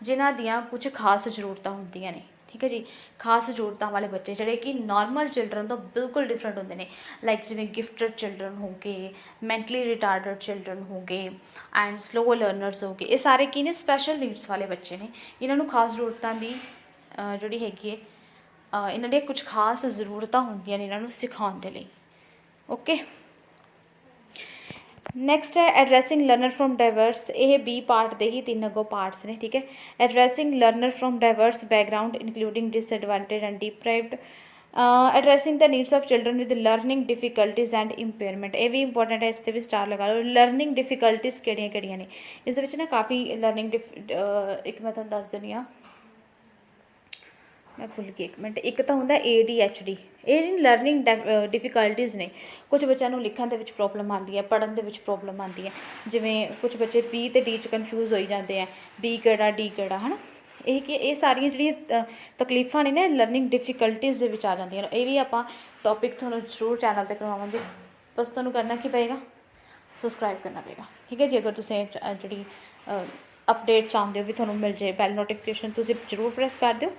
जिन्हां दियां कुछ खास जरूरतां होंदियां ने, ठीक है जी। खास जरूरतों वाले बच्चे जोड़े कि नॉर्मल चिल्ड्रन तो बिल्कुल डिफरेंट होंगे ने, लाइक जिवें गिफ्टेड चिल्ड्रन हो गए, मैंटली रिटार्डेड चिल्ड्रन हो गए, एंड स्लो लर्नर्स हो गए, ये सारे की ने स्पैशल नीड्स वाले बच्चे ने। इन्हों खास जरूरतों की जी हैगी है, इन्हों दी कुछ खास जरूरतां होंदियां ने इन्हों सिखाउण दे लई, ओके। नैक्सट है एड्रैसिंग लर्नर फ्रॉम डाइवर्स। ये बी पार्ट के ही 3 अगों पार्ट्स ने, ठीक है। एड्रैसिंग learner from diverse background including disadvantage and deprived, एड्रैसिंग the needs of children with learning difficulties and impairment. ये भी इंपॉर्टेंट है, इस पर भी स्टार लगा लो। लर्निंग डिफिकल्टीज केड़ियां ने, इस ना काफ़ी लर्निंग एक मैं तुहानूं दस दिंदी हाँ, मैं भुल गई एक मिनट। एक तो होंदा ADHD, ये लर्निंग डिफिकल्टीज़ ने। कुछ बच्चों लिखण दे विच प्रॉब्लम आती है, पढ़न दे विच प्रॉब्लम आती है, जिवें कुछ बच्चे B ते D च कन्फ्यूज़ हो जाते हैं, B केड़ा D केड़ा, है ना। ये सारियां जिहड़ियां तकलीफां ने ना लर्निंग डिफिकल्टीज़ दे विच आ जांदियां ने। ये भी आपां टॉपिक तुहानूं जरूर चैनल ते करवावांगे, बस तुहानूं करना की पेगा, सबसक्राइब करना पेगा, ठीक है जी। अगर तुसीं जिहड़ी अपडेट चाहते हो भी तुहानूं मिल जाए, बैल नोटिफिकेशन तुसीं जरूर प्रेस कर दिओ।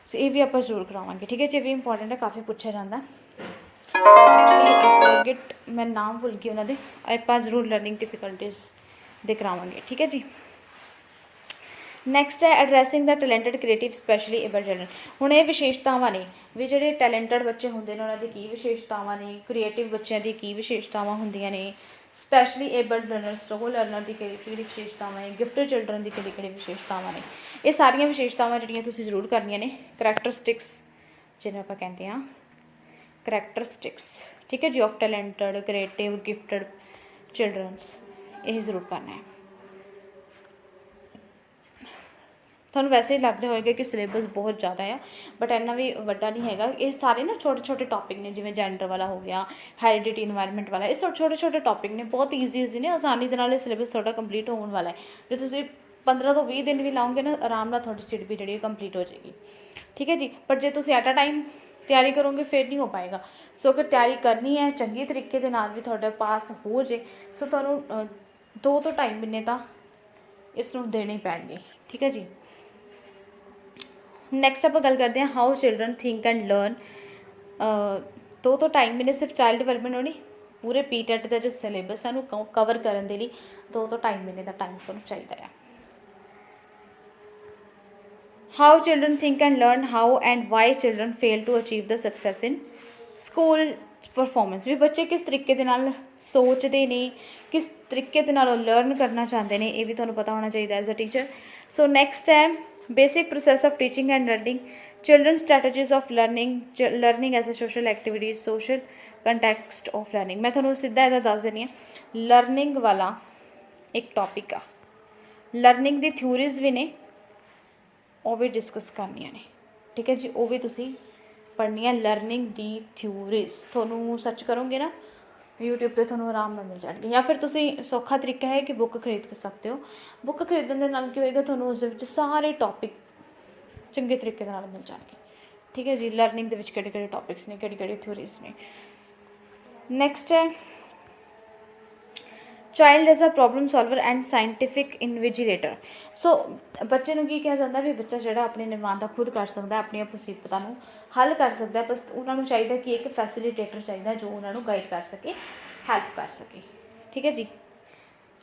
सो ये भी आप जरूर करावांगे, ठीक है जी। ये भी इंपॉर्टेंट है, काफ़ी पूछा जाता। एक्चुअली आई फॉरगेट, मैं नाम भुल गई उन्होंने, आप जरूर लर्निंग डिफिकल्टीज़ दे करावांगे, ठीक है जी। नैक्सट है एड्रैसिंग the talented creative specially able children. हुण ये विशेषतावां ने भी जिहड़े टैलेंटेड बच्चे होंदे ने उन्हां दी की विशेषतावां ने, क्रिएटिव बच्चों की की विशेषतावां होंदियां ने, specially abled learner slow learner की केड़ी विशेषतावां है, गिफ्टेड चिल्ड्रन की केड़ी विशेषतावां ने। ये सारियां विशेषतावां जिहड़ियां तुसीं जरूर करनियां ने। करैक्टरिस्टिक्स जिन्हें आपां कहते हैं करैक्टरिस्टिक्स, ठीक है जी, of talented creative gifted childrens, यही जरूर करना है। ਤੁਹਾਨੂੰ ਵੈਸੇ ਹੀ ਲੱਗ ਰਿਹਾ ਹੋਏਗਾ ਕਿ ਸਿਲੇਬਸ ਬਹੁਤ ਜ਼ਿਆਦਾ ਆ, ਬਟ ਇੰਨਾ ਵੀ ਵੱਡਾ ਨਹੀਂ ਹੈਗਾ। ਇਹ ਸਾਰੇ ਨਾ ਛੋਟੇ ਛੋਟੇ ਟੌਪਿਕ ਨੇ, ਜਿਵੇਂ ਜੈਂਡਰ ਵਾਲਾ ਹੋ ਗਿਆ, ਹੈਰੀਡਿਟੀ ਇਨਵਾਇਰਮੈਂਟ ਵਾਲਾ, ਇਹ ਛੋਟੇ ਛੋਟੇ ਟੌਪਿਕ ਨੇ, ਬਹੁਤ ਈਜ਼ੀ ਨੇ, ਆਸਾਨੀ ਦੇ ਨਾਲ ਇਹ ਸਿਲੇਬਸ ਤੁਹਾਡਾ ਕੰਪਲੀਟ ਹੋਣ ਵਾਲਾ ਹੈ। ਜੇ ਤੁਸੀਂ 15 ਤੋਂ 20 ਦਿਨ ਵੀ ਲਾਓਗੇ ਨਾ, ਆਰਾਮ ਨਾਲ ਤੁਹਾਡੀ ਸੀਟ ਵੀ ਜਿਹੜੀ ਕੰਪਲੀਟ ਹੋ ਜਾਏਗੀ, ਠੀਕ ਹੈ ਜੀ। ਪਰ ਜੇ ਤੁਸੀਂ ਐਟ ਅ ਟਾਈਮ ਤਿਆਰੀ ਕਰੋਗੇ ਫਿਰ ਨਹੀਂ ਹੋ ਪਾਏਗਾ। ਸੋ ਅਗਰ ਤਿਆਰੀ ਕਰਨੀ ਹੈ ਚੰਗੇ ਤਰੀਕੇ ਦੇ ਨਾਲ ਵੀ ਤੁਹਾਡਾ ਪਾਸ ਹੋ ਜੇ, ਸੋ ਤੁਹਾਨੂੰ 2 ਤੋਂ 2.5 ਮਹੀਨੇ ਤਾਂ ਇਸ ਨੂੰ ਦੇਣੇ ਪੈਣਗੇ, ਠੀਕ ਹੈ ਜੀ। ਨੈਕਸਟ ਆਪਾਂ ਗੱਲ ਕਰਦੇ ਹਾਂ how children think and learn. 2 ਤੋਂ 2.5 ਮਹੀਨੇ ਸਿਰਫ ਚਾਈਲਡ ਡਿਵੈਲਪਮੈਂਟ ਹੋਣੀ, ਪੂਰੇ ਪੀਟੈਟ ਦਾ ਜੋ ਸਿਲੇਬਸ ਹੈ ਉਹਨੂੰ ਕਵਰ ਕਰਨ ਦੇ ਲਈ 2 ਤੋਂ 2.5 ਮਹੀਨੇ ਦਾ ਟਾਈਮ ਤੁਹਾਨੂੰ ਚਾਹੀਦਾ ਹੈ। How children think and learn, how and why children fail to achieve the success in school performance. ਵੀ ਬੱਚੇ ਕਿਸ ਤਰੀਕੇ ਦੇ ਨਾਲ ਸੋਚਦੇ ਨੇ, ਕਿਸ ਤਰੀਕੇ ਦੇ ਨਾਲ ਉਹ ਲਰਨ ਕਰਨਾ ਚਾਹੁੰਦੇ ਨੇ, ਇਹ ਵੀ ਤੁਹਾਨੂੰ ਪਤਾ ਹੋਣਾ ਚਾਹੀਦਾ as a teacher. So next ਹੈ basic process of teaching and learning, children's strategies of learning as a social activities, social context of learning। मैं ਤੁਹਾਨੂੰ ਸਿੱਧਾ ਇਹਦਾ ਦੱਸ ਦਿੰਦੀ ਹਾਂ। ਲਰਨਿੰਗ ਵਾਲਾ ਇੱਕ ਟੌਪਿਕ ਆ, ਲਰਨਿੰਗ ਦੀ ਥਿਊਰੀਜ਼ ਵੀ ਨੇ, ਉਹ ਵੀ ਡਿਸਕਸ ਕਰਨੀਆਂ ਨੇ, ਠੀਕ ਹੈ ਜੀ। ਉਹ ਵੀ ਤੁਸੀਂ ਪੜ੍ਹਨੀਆਂ, ਲਰਨਿੰਗ ਦੀ ਥਿਊਰੀਜ਼ ਤੁਹਾਨੂੰ ਸਰਚ ਕਰੋਗੇ ਨਾ यूट्यूब ਤੇ ਤੁਹਾਨੂੰ ਆਰਾਮ ਨਾਲ ਮਿਲ ਜਾਣਗੇ, ਜਾਂ ਫਿਰ ਤੁਸੀਂ ਸੌਖਾ ਤਰੀਕਾ ਹੈ ਕਿ ਬੁੱਕ ਖਰੀਦ ਸਕਦੇ ਹੋ। ਬੁੱਕ ਖਰੀਦਣ ਦੇ ਨਾਲ ਕੀ ਹੋਏਗਾ, ਤੁਹਾਨੂੰ ਉਸ ਦੇ ਵਿੱਚ ਸਾਰੇ ਟੌਪਿਕ ਚੰਗੇ ਤਰੀਕੇ ਦੇ ਨਾਲ ਮਿਲ ਜਾਣਗੇ, ਠੀਕ ਹੈ ਜੀ। ਲਰਨਿੰਗ ਦੇ ਵਿੱਚ ਕਿਹੜੇ ਕਿਹੜੇ ਟੌਪਿਕਸ ਨੇ, ਕਿਹੜੀ ਕਿਹੜੀ ਥਿਊਰੀਜ਼ ਨੇ। ਨੈਕਸਟ ਹੈ child as a problem solver and scientific invigilator. So ਬੱਚੇ ਨੂੰ ਕੀ ਕਿਹਾ ਜਾਂਦਾ ਵੀ ਬੱਚਾ ਜਿਹੜਾ ਆਪਣੇ ਨਿਰਮਾਣ ਦਾ ਖੁਦ ਕਰ ਸਕਦਾ, ਆਪਣੀਆਂ ਮੁਸੀਬਤਾਂ ਨੂੰ ਹੱਲ ਕਰ ਸਕਦਾ, ਬਸ ਉਹਨਾਂ ਨੂੰ ਚਾਹੀਦਾ ਕਿ ਇੱਕ ਫੈਸਿਲੀਟੇਟਰ ਚਾਹੀਦਾ ਜੋ ਉਹਨਾਂ ਨੂੰ ਗਾਈਡ ਕਰ ਸਕੇ, ਹੈਲਪ ਕਰ ਸਕੇ, ਠੀਕ ਹੈ ਜੀ।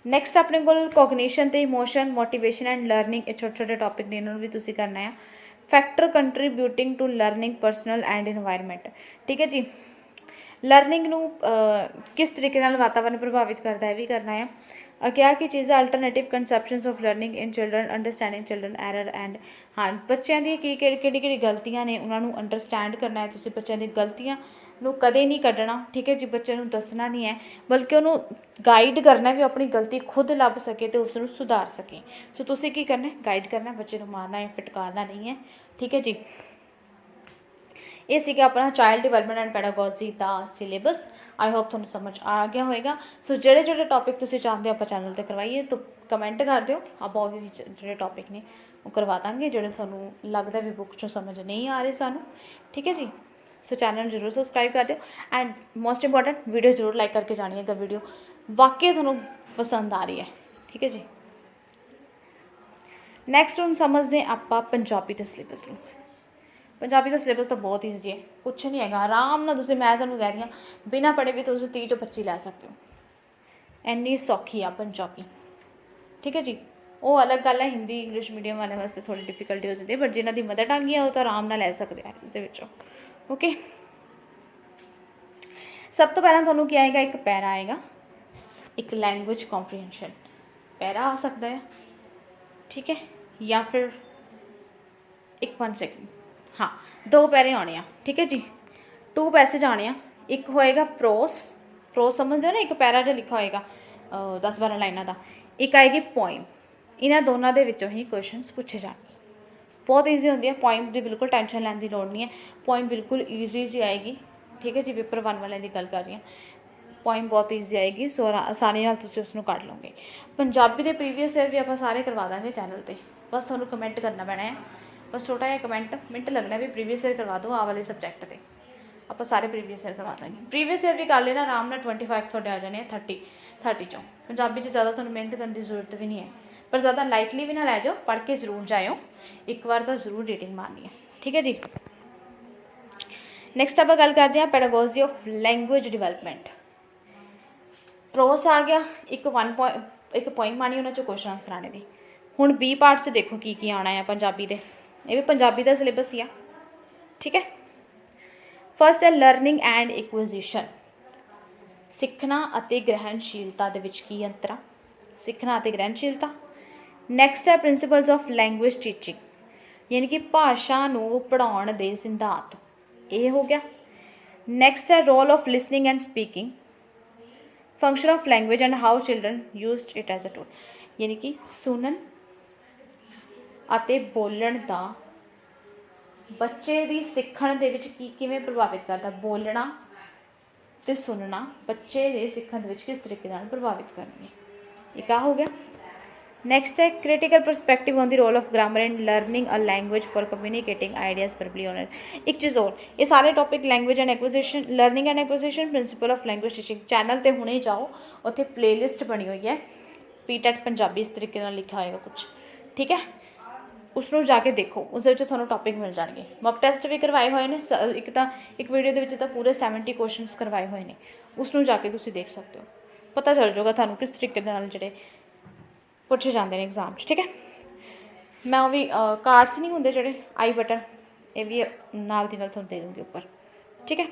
ਨੈਕਸਟ ਆਪਣੇ ਕੋਲ ਕੋਗਨੀਸ਼ਨ ਅਤੇ ਇਮੋਸ਼ਨ, ਮੋਟੀਵੇਸ਼ਨ ਐਂਡ ਲਰਨਿੰਗ, ਇਹ ਛੋਟੇ ਛੋਟੇ ਟੌਪਿਕ ਨੇ, ਇਹਨਾਂ ਨੂੰ ਵੀ ਤੁਸੀਂ ਕਰਨਾ ਆ। Factor contributing to learning, personal and environment, ਠੀਕ ਹੈ ਜੀ। ਲਰਨਿੰਗ ਨੂੰ ਕਿਸ ਤਰੀਕੇ ਨਾਲ ਵਾਤਾਵਰਨ ਪ੍ਰਭਾਵਿਤ ਕਰਦਾ ਹੈ ਵੀ ਕਰਨਾ ਹੈ। ਕਿਹਾ ਕਿ ਚੀਜ਼ਾਂ alternative conceptions of learning in children, understanding children error and ਹਾਂ, ਬੱਚਿਆਂ ਦੀ ਕਿਹੜੀ ਗਲਤੀਆਂ ਨੇ ਉਹਨਾਂ ਨੂੰ ਅੰਡਰਸਟੈਂਡ ਕਰਨਾ ਹੈ ਤੁਸੀਂ। ਬੱਚਿਆਂ ਦੀ ਗਲਤੀਆਂ ਨੂੰ ਕਦੇ ਨਹੀਂ ਕੱਢਣਾ, ਠੀਕ ਹੈ ਜੀ। ਬੱਚੇ ਨੂੰ ਦੱਸਣਾ ਨਹੀਂ ਹੈ, ਬਲਕਿ ਉਹਨੂੰ ਗਾਈਡ ਕਰਨਾ ਵੀ ਆਪਣੀ ਗਲਤੀ ਖੁਦ ਲੱਭ ਸਕੇ ਅਤੇ ਉਸ ਨੂੰ ਸੁਧਾਰ ਸਕੇ। ਸੋ ਤੁਸੀਂ ਕੀ ਕਰਨਾ, ਗਾਈਡ ਕਰਨਾ, ਬੱਚੇ ਨੂੰ ਮਾਰਨਾ ਜਾਂ ਫਟਕਾਰਨਾ ਨਹੀਂ ਹੈ, ਠੀਕ ਹੈ ਜੀ। ਇਹ ਸੀਗਾ ਆਪਣਾ child development and pedagogy the syllabus. I hope ਤੁਹਾਨੂੰ ਸਮਝ ਆ ਗਿਆ ਹੋਏਗਾ। ਸੋ ਜਿਹੜੇ ਜਿਹੜੇ ਟੌਪਿਕ ਤੁਸੀਂ ਚਾਹੁੰਦੇ ਹੋ ਆਪਾਂ ਚੈਨਲ 'ਤੇ ਕਰਵਾਈਏ ਤਾਂ ਕਮੈਂਟ ਕਰ ਦਿਓ, ਆਪਾਂ ਉਹ ਜਿਹੜੇ ਟੌਪਿਕ ਨੇ ਉਹ ਕਰਵਾ ਦਾਂਗੇ, ਜਿਹੜੇ ਤੁਹਾਨੂੰ ਲੱਗਦਾ ਵੀ ਬੁੱਕ 'ਚੋਂ ਸਮਝ ਨਹੀਂ ਆ ਰਹੇ ਸਾਨੂੰ, ਠੀਕ ਹੈ ਜੀ। ਸੋ ਚੈਨਲ ਨੂੰ ਜ਼ਰੂਰ ਸਬਸਕ੍ਰਾਈਬ ਕਰ ਦਿਓ ਐਂਡ ਮੋਸਟ ਇੰਪੋਰਟੈਂਟ ਵੀਡੀਓ ਜ਼ਰੂਰ ਲਾਈਕ ਕਰਕੇ ਜਾਣੀ ਅਗਰ ਵੀਡੀਓ ਵਾਕਈ ਤੁਹਾਨੂੰ ਪਸੰਦ ਆ ਰਹੀ ਹੈ, ਠੀਕ ਹੈ ਜੀ। ਨੈਕਸਟ ਹੁਣ ਸਮਝਦੇ ਆਪਾਂ ਪੰਜਾਬੀ ਦੇ ਸਿਲੇਬਸ ਨੂੰ। ਪੰਜਾਬੀ ਦਾ ਸਿਲੇਬਸ ਤਾਂ ਬਹੁਤ ਈਜ਼ੀ ਹੈ, ਕੁਛ ਨਹੀਂ ਹੈਗਾ, ਆਰਾਮ ਨਾਲ ਤੁਸੀਂ, ਮੈਂ ਤੁਹਾਨੂੰ ਕਹਿ ਰਹੀ ਹਾਂ ਬਿਨਾਂ ਪੜ੍ਹੇ ਵੀ ਤੁਸੀਂ 30 ਚੋਂ 25 ਲੈ ਸਕਦੇ ਹੋ, ਇੰਨੀ ਸੌਖੀ ਆ ਪੰਜਾਬੀ, ਠੀਕ ਹੈ ਜੀ। ਉਹ ਅਲੱਗ ਗੱਲ ਹੈ, ਹਿੰਦੀ ਇੰਗਲਿਸ਼ ਮੀਡੀਅਮ ਵਾਲਿਆਂ ਵਾਸਤੇ ਥੋੜ੍ਹੀ ਡਿਫੀਕਲਟੀ ਹੋ ਜਾਂਦੀ ਹੈ, ਬਟ ਜਿਹਨਾਂ ਦੀ ਮਦਰ ਟੰਗ ਹੀ ਆ ਉਹ ਤਾਂ ਆਰਾਮ ਨਾਲ ਲੈ ਸਕਦੇ ਆ ਇਹਦੇ ਵਿੱਚੋਂ, ਓਕੇ। ਸਭ ਤੋਂ ਪਹਿਲਾਂ ਤੁਹਾਨੂੰ ਕੀ ਆਏਗਾ, ਇੱਕ ਪੈਰਾ ਆਏਗਾ, ਇੱਕ ਲੈਂਗੁਏਜ ਕੰਪਰੀਹੈਂਸ਼ਨ ਪੈਰਾ ਆ ਸਕਦਾ ਹੈ, ਠੀਕ ਹੈ, ਜਾਂ ਫਿਰ ਇੱਕ 1 ਸੈਕਿੰਡ, ਹਾਂ 2 ਪੈਰੇ ਆਉਣੇ ਆ, ਠੀਕ ਹੈ ਜੀ। 2 ਪੈਸੇਜ ਆਉਣੇ ਆ, ਇੱਕ ਹੋਏਗਾ ਪ੍ਰੋਸ ਸਮਝਦੇ ਹੋ ਨਾ, ਇੱਕ ਪੈਰਾ ਜਿਹਾ ਲਿਖਿਆ ਹੋਏਗਾ 10-12 ਲਾਈਨਾਂ ਦਾ, ਇੱਕ ਆਏਗੀ ਪੋਇਮ। ਇਹਨਾਂ ਦੋਨਾਂ ਦੇ ਵਿੱਚੋਂ ਹੀ ਕੁਐਸਚਨਸ ਪੁੱਛੇ ਜਾਣਗੇ, ਬਹੁਤ ਈਜ਼ੀ ਹੁੰਦੀ ਹੈ। ਪੋਇਮ ਦੀ ਬਿਲਕੁਲ ਟੈਨਸ਼ਨ ਲੈਣ ਦੀ ਲੋੜ ਨਹੀਂ ਹੈ, ਪੋਇਮ ਬਿਲਕੁਲ ਈਜ਼ੀ ਜੀ ਆਏਗੀ, ਠੀਕ ਹੈ ਜੀ। ਪੇਪਰ 1 ਵਾਲਿਆਂ ਦੀ ਗੱਲ ਕਰ ਰਹੀ ਹਾਂ, ਪੋਇਮ ਬਹੁਤ ਈਜ਼ੀ ਆਏਗੀ, ਸੋ ਆਸਾਨੀ ਨਾਲ ਤੁਸੀਂ ਉਸਨੂੰ ਕੱਢ ਲਓਗੇ। ਪੰਜਾਬੀ ਦੇ ਪ੍ਰੀਵੀਅਸ ਈਅਰ ਵੀ ਆਪਾਂ ਸਾਰੇ ਕਰਵਾ ਦਾਂਗੇ ਚੈਨਲ 'ਤੇ, ਬਸ ਤੁਹਾਨੂੰ ਕਮੈਂਟ ਕਰਨਾ ਪੈਣਾ ਹੈ, ਬਸ ਛੋਟਾ ਜਿਹਾ ਕਮੈਂਟ, ਮਿੰਟ ਲੱਗਣਾ ਵੀ ਪ੍ਰੀਵੀਅਸ ਈਅਰ ਕਰਵਾ ਦਿਓ ਆਹ ਵਾਲੇ ਸਬਜੈਕਟ 'ਤੇ, ਆਪਾਂ ਸਾਰੇ ਪ੍ਰੀਵੀਅਸ ਈਅਰ ਕਰਵਾ ਦਾਂਗੇ। ਪ੍ਰੀਵੀਅਸ ਈਅਰ ਵੀ ਕਰ ਲੈਣਾ ਆਰਾਮ ਨਾਲ, 25 ਤੁਹਾਡੇ ਆ ਜਾਣੇ ਆ 30 ਚੋਂ। ਪੰਜਾਬੀ 'ਚ ਜ਼ਿਆਦਾ ਤੁਹਾਨੂੰ ਮਿਹਨਤ ਕਰਨ ਦੀ ਜ਼ਰੂਰਤ ਵੀ ਨਹੀਂ ਹੈ, ਪਰ ਜ਼ਿਆਦਾ ਲਾਈਟਲੀ ਵੀ ਨਾ ਲੈ ਜਾਓ, ਪੜ੍ਹ ਕੇ ਜ਼ਰੂਰ ਜਾਇਓ, ਇੱਕ ਵਾਰ ਤਾਂ ਜ਼ਰੂਰ ਰੀਡਿੰਗ ਮਾਰਨੀ ਹੈ, ਠੀਕ ਹੈ ਜੀ। ਨੈਕਸਟ ਆਪਾਂ ਗੱਲ ਕਰਦੇ ਹਾਂ pedagogy of language development. Pros ਆ ਗਿਆ, ਇੱਕ ਪੋਇਮ ਆਉਣੀ, ਉਹਨਾਂ 'ਚੋਂ ਕੁਐਸਚਨ ਆਨਸਰ ਆਉਣੇ ਨੇ। ਹੁਣ ਬੀ ਪਾਰਟ 'ਚ ਦੇਖੋ ਕੀ ਆਉਣਾ ਹੈ ਪੰਜਾਬੀ ਦੇ, ਇਹ ਵੀ ਪੰਜਾਬੀ ਦਾ ਸਿਲੇਬਸ ਹੀ ਆ, ਠੀਕ ਹੈ। ਫਸਟ ਹੈ ਲਰਨਿੰਗ ਐਂਡ ਐਕੁਇਜ਼ੀਸ਼ਨ, ਸਿੱਖਣਾ ਅਤੇ ਗ੍ਰਹਿਣਸ਼ੀਲਤਾ ਦੇ ਵਿੱਚ ਕੀ ਅੰਤਰ ਆ, ਸਿੱਖਣਾ ਅਤੇ ਗ੍ਰਹਿਣਸ਼ੀਲਤਾ। ਨੈਕਸਟ ਹੈ ਪ੍ਰਿੰਸੀਪਲਸ ਆਫ ਲੈਂਗੁਏਜ ਟੀਚਿੰਗ, ਯਾਨੀ ਕਿ ਭਾਸ਼ਾ ਨੂੰ ਪੜ੍ਹਾਉਣ ਦੇ ਸਿਧਾਂਤ, ਇਹ ਹੋ ਗਿਆ। ਨੈਕਸਟ ਹੈ role of listening and speaking, function of language and how children used it as a tool, ਯਾਨੀ ਕਿ ਸੁਣਨ ਅਤੇ ਬੋਲਣ ਦਾ ਬੱਚੇ ਦੀ ਸਿੱਖਣ ਦੇ ਵਿੱਚ ਕਿਵੇਂ ਪ੍ਰਭਾਵਿਤ ਕਰਦਾ। ਬੋਲਣਾ ਅਤੇ ਸੁਣਨਾ ਬੱਚੇ ਦੇ ਸਿੱਖਣ ਦੇ ਵਿੱਚ ਕਿਸ ਤਰੀਕੇ ਨਾਲ ਪ੍ਰਭਾਵਿਤ ਕਰਨਗੇ। ਇੱਕ ਆ ਹੋ ਗਿਆ। ਨੈਕਸਟ ਹੈ critical perspective on the role of grammar and learning a language for communicating ideas verbally on ਇੱਕ ਚੀਜ਼ ਹੋਰ, ਇਹ ਸਾਰੇ topic language and acquisition, learning and acquisition, principle of language teaching channel 'ਤੇ ਹੁਣੇ ਜਾਓ, ਉੱਥੇ ਪਲੇਲਿਸਟ ਬਣੀ ਹੋਈ ਹੈ PTET ਪੰਜਾਬੀ ਇਸ ਤਰੀਕੇ ਨਾਲ ਲਿਖਿਆ ਹੋਏਗਾ ਕੁਛ, ਠੀਕ ਹੈ, ਉਸਨੂੰ ਜਾ ਕੇ ਦੇਖੋ, ਉਸ ਵਿੱਚ ਤੁਹਾਨੂੰ ਟੌਪਿਕ ਮਿਲ ਜਾਣਗੇ। ਮੌਕ ਟੈਸਟ ਵੀ ਕਰਵਾਏ ਹੋਏ ਨੇ, ਇੱਕ ਵੀਡੀਓ ਦੇ ਵਿੱਚ ਤਾਂ ਪੂਰੇ 70 ਕੁਐਸਚਨਸ ਕਰਵਾਏ ਹੋਏ ਨੇ, ਉਸਨੂੰ ਜਾ ਕੇ ਤੁਸੀਂ ਦੇਖ ਸਕਦੇ ਹੋ, ਪਤਾ ਚੱਲ ਜਾਊਗਾ ਤੁਹਾਨੂੰ ਕਿਸ ਤਰੀਕੇ ਦੇ ਨਾਲ ਜਿਹੜੇ ਪੁੱਛੇ ਜਾਂਦੇ ਨੇ ਐਗਜ਼ਾਮ 'ਚ, ਠੀਕ ਹੈ। ਮੈਂ ਉਹ ਵੀ ਕਾਰਡਸ ਨਹੀਂ ਹੁੰਦੇ ਜਿਹੜੇ ਆਈ ਬਟਨ, ਇਹ ਵੀ ਨਾਲ ਦੀ ਨਾਲ ਤੁਹਾਨੂੰ ਦੇ ਦੂੰਗੀ ਉੱਪਰ, ਠੀਕ ਹੈ।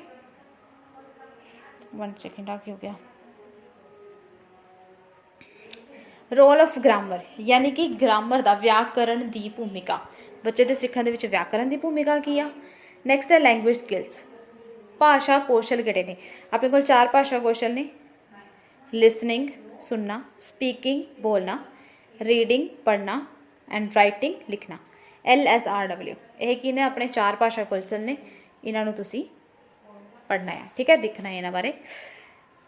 1 ਸੈਕਿੰਡ ਆ ਕੀ ਹੋ ਗਿਆ। ਰੋਲ ਆਫ ਗ੍ਰਾਮਰ ਯਾਨੀ ਕਿ ਗ੍ਰਾਮਰ ਦਾ, ਵਿਆਕਰਨ ਦੀ ਭੂਮਿਕਾ, ਬੱਚੇ ਦੇ ਸਿੱਖਣ ਦੇ ਵਿੱਚ ਵਿਆਕਰਨ ਦੀ ਭੂਮਿਕਾ ਕੀ ਆ। ਨੈਕਸਟ ਹੈ ਲੈਂਗੁਏਜ ਸਕਿੱਲਸ, ਭਾਸ਼ਾ ਕੌਸ਼ਲ ਕਿਹੜੇ ਨੇ। ਆਪਣੇ ਕੋਲ 4 ਭਾਸ਼ਾ ਕੌਸ਼ਲ ਨੇ, ਲਿਸਨਿੰਗ ਸੁਣਨਾ, ਸਪੀਕਿੰਗ ਬੋਲਣਾ, ਰੀਡਿੰਗ ਪੜ੍ਹਨਾ ਐਂਡ ਰਾਈਟਿੰਗ ਲਿਖਣਾ। LSRW ਇਹ ਕੀ ਨੇ, ਆਪਣੇ 4 ਭਾਸ਼ਾ ਕੌਸ਼ਲ ਨੇ, ਇਹਨਾਂ ਨੂੰ ਤੁਸੀਂ ਪੜ੍ਹਨਾ ਹੈ, ਠੀਕ ਹੈ, ਦੇਖਣਾ ਹੈ ਇਹਨਾਂ ਬਾਰੇ।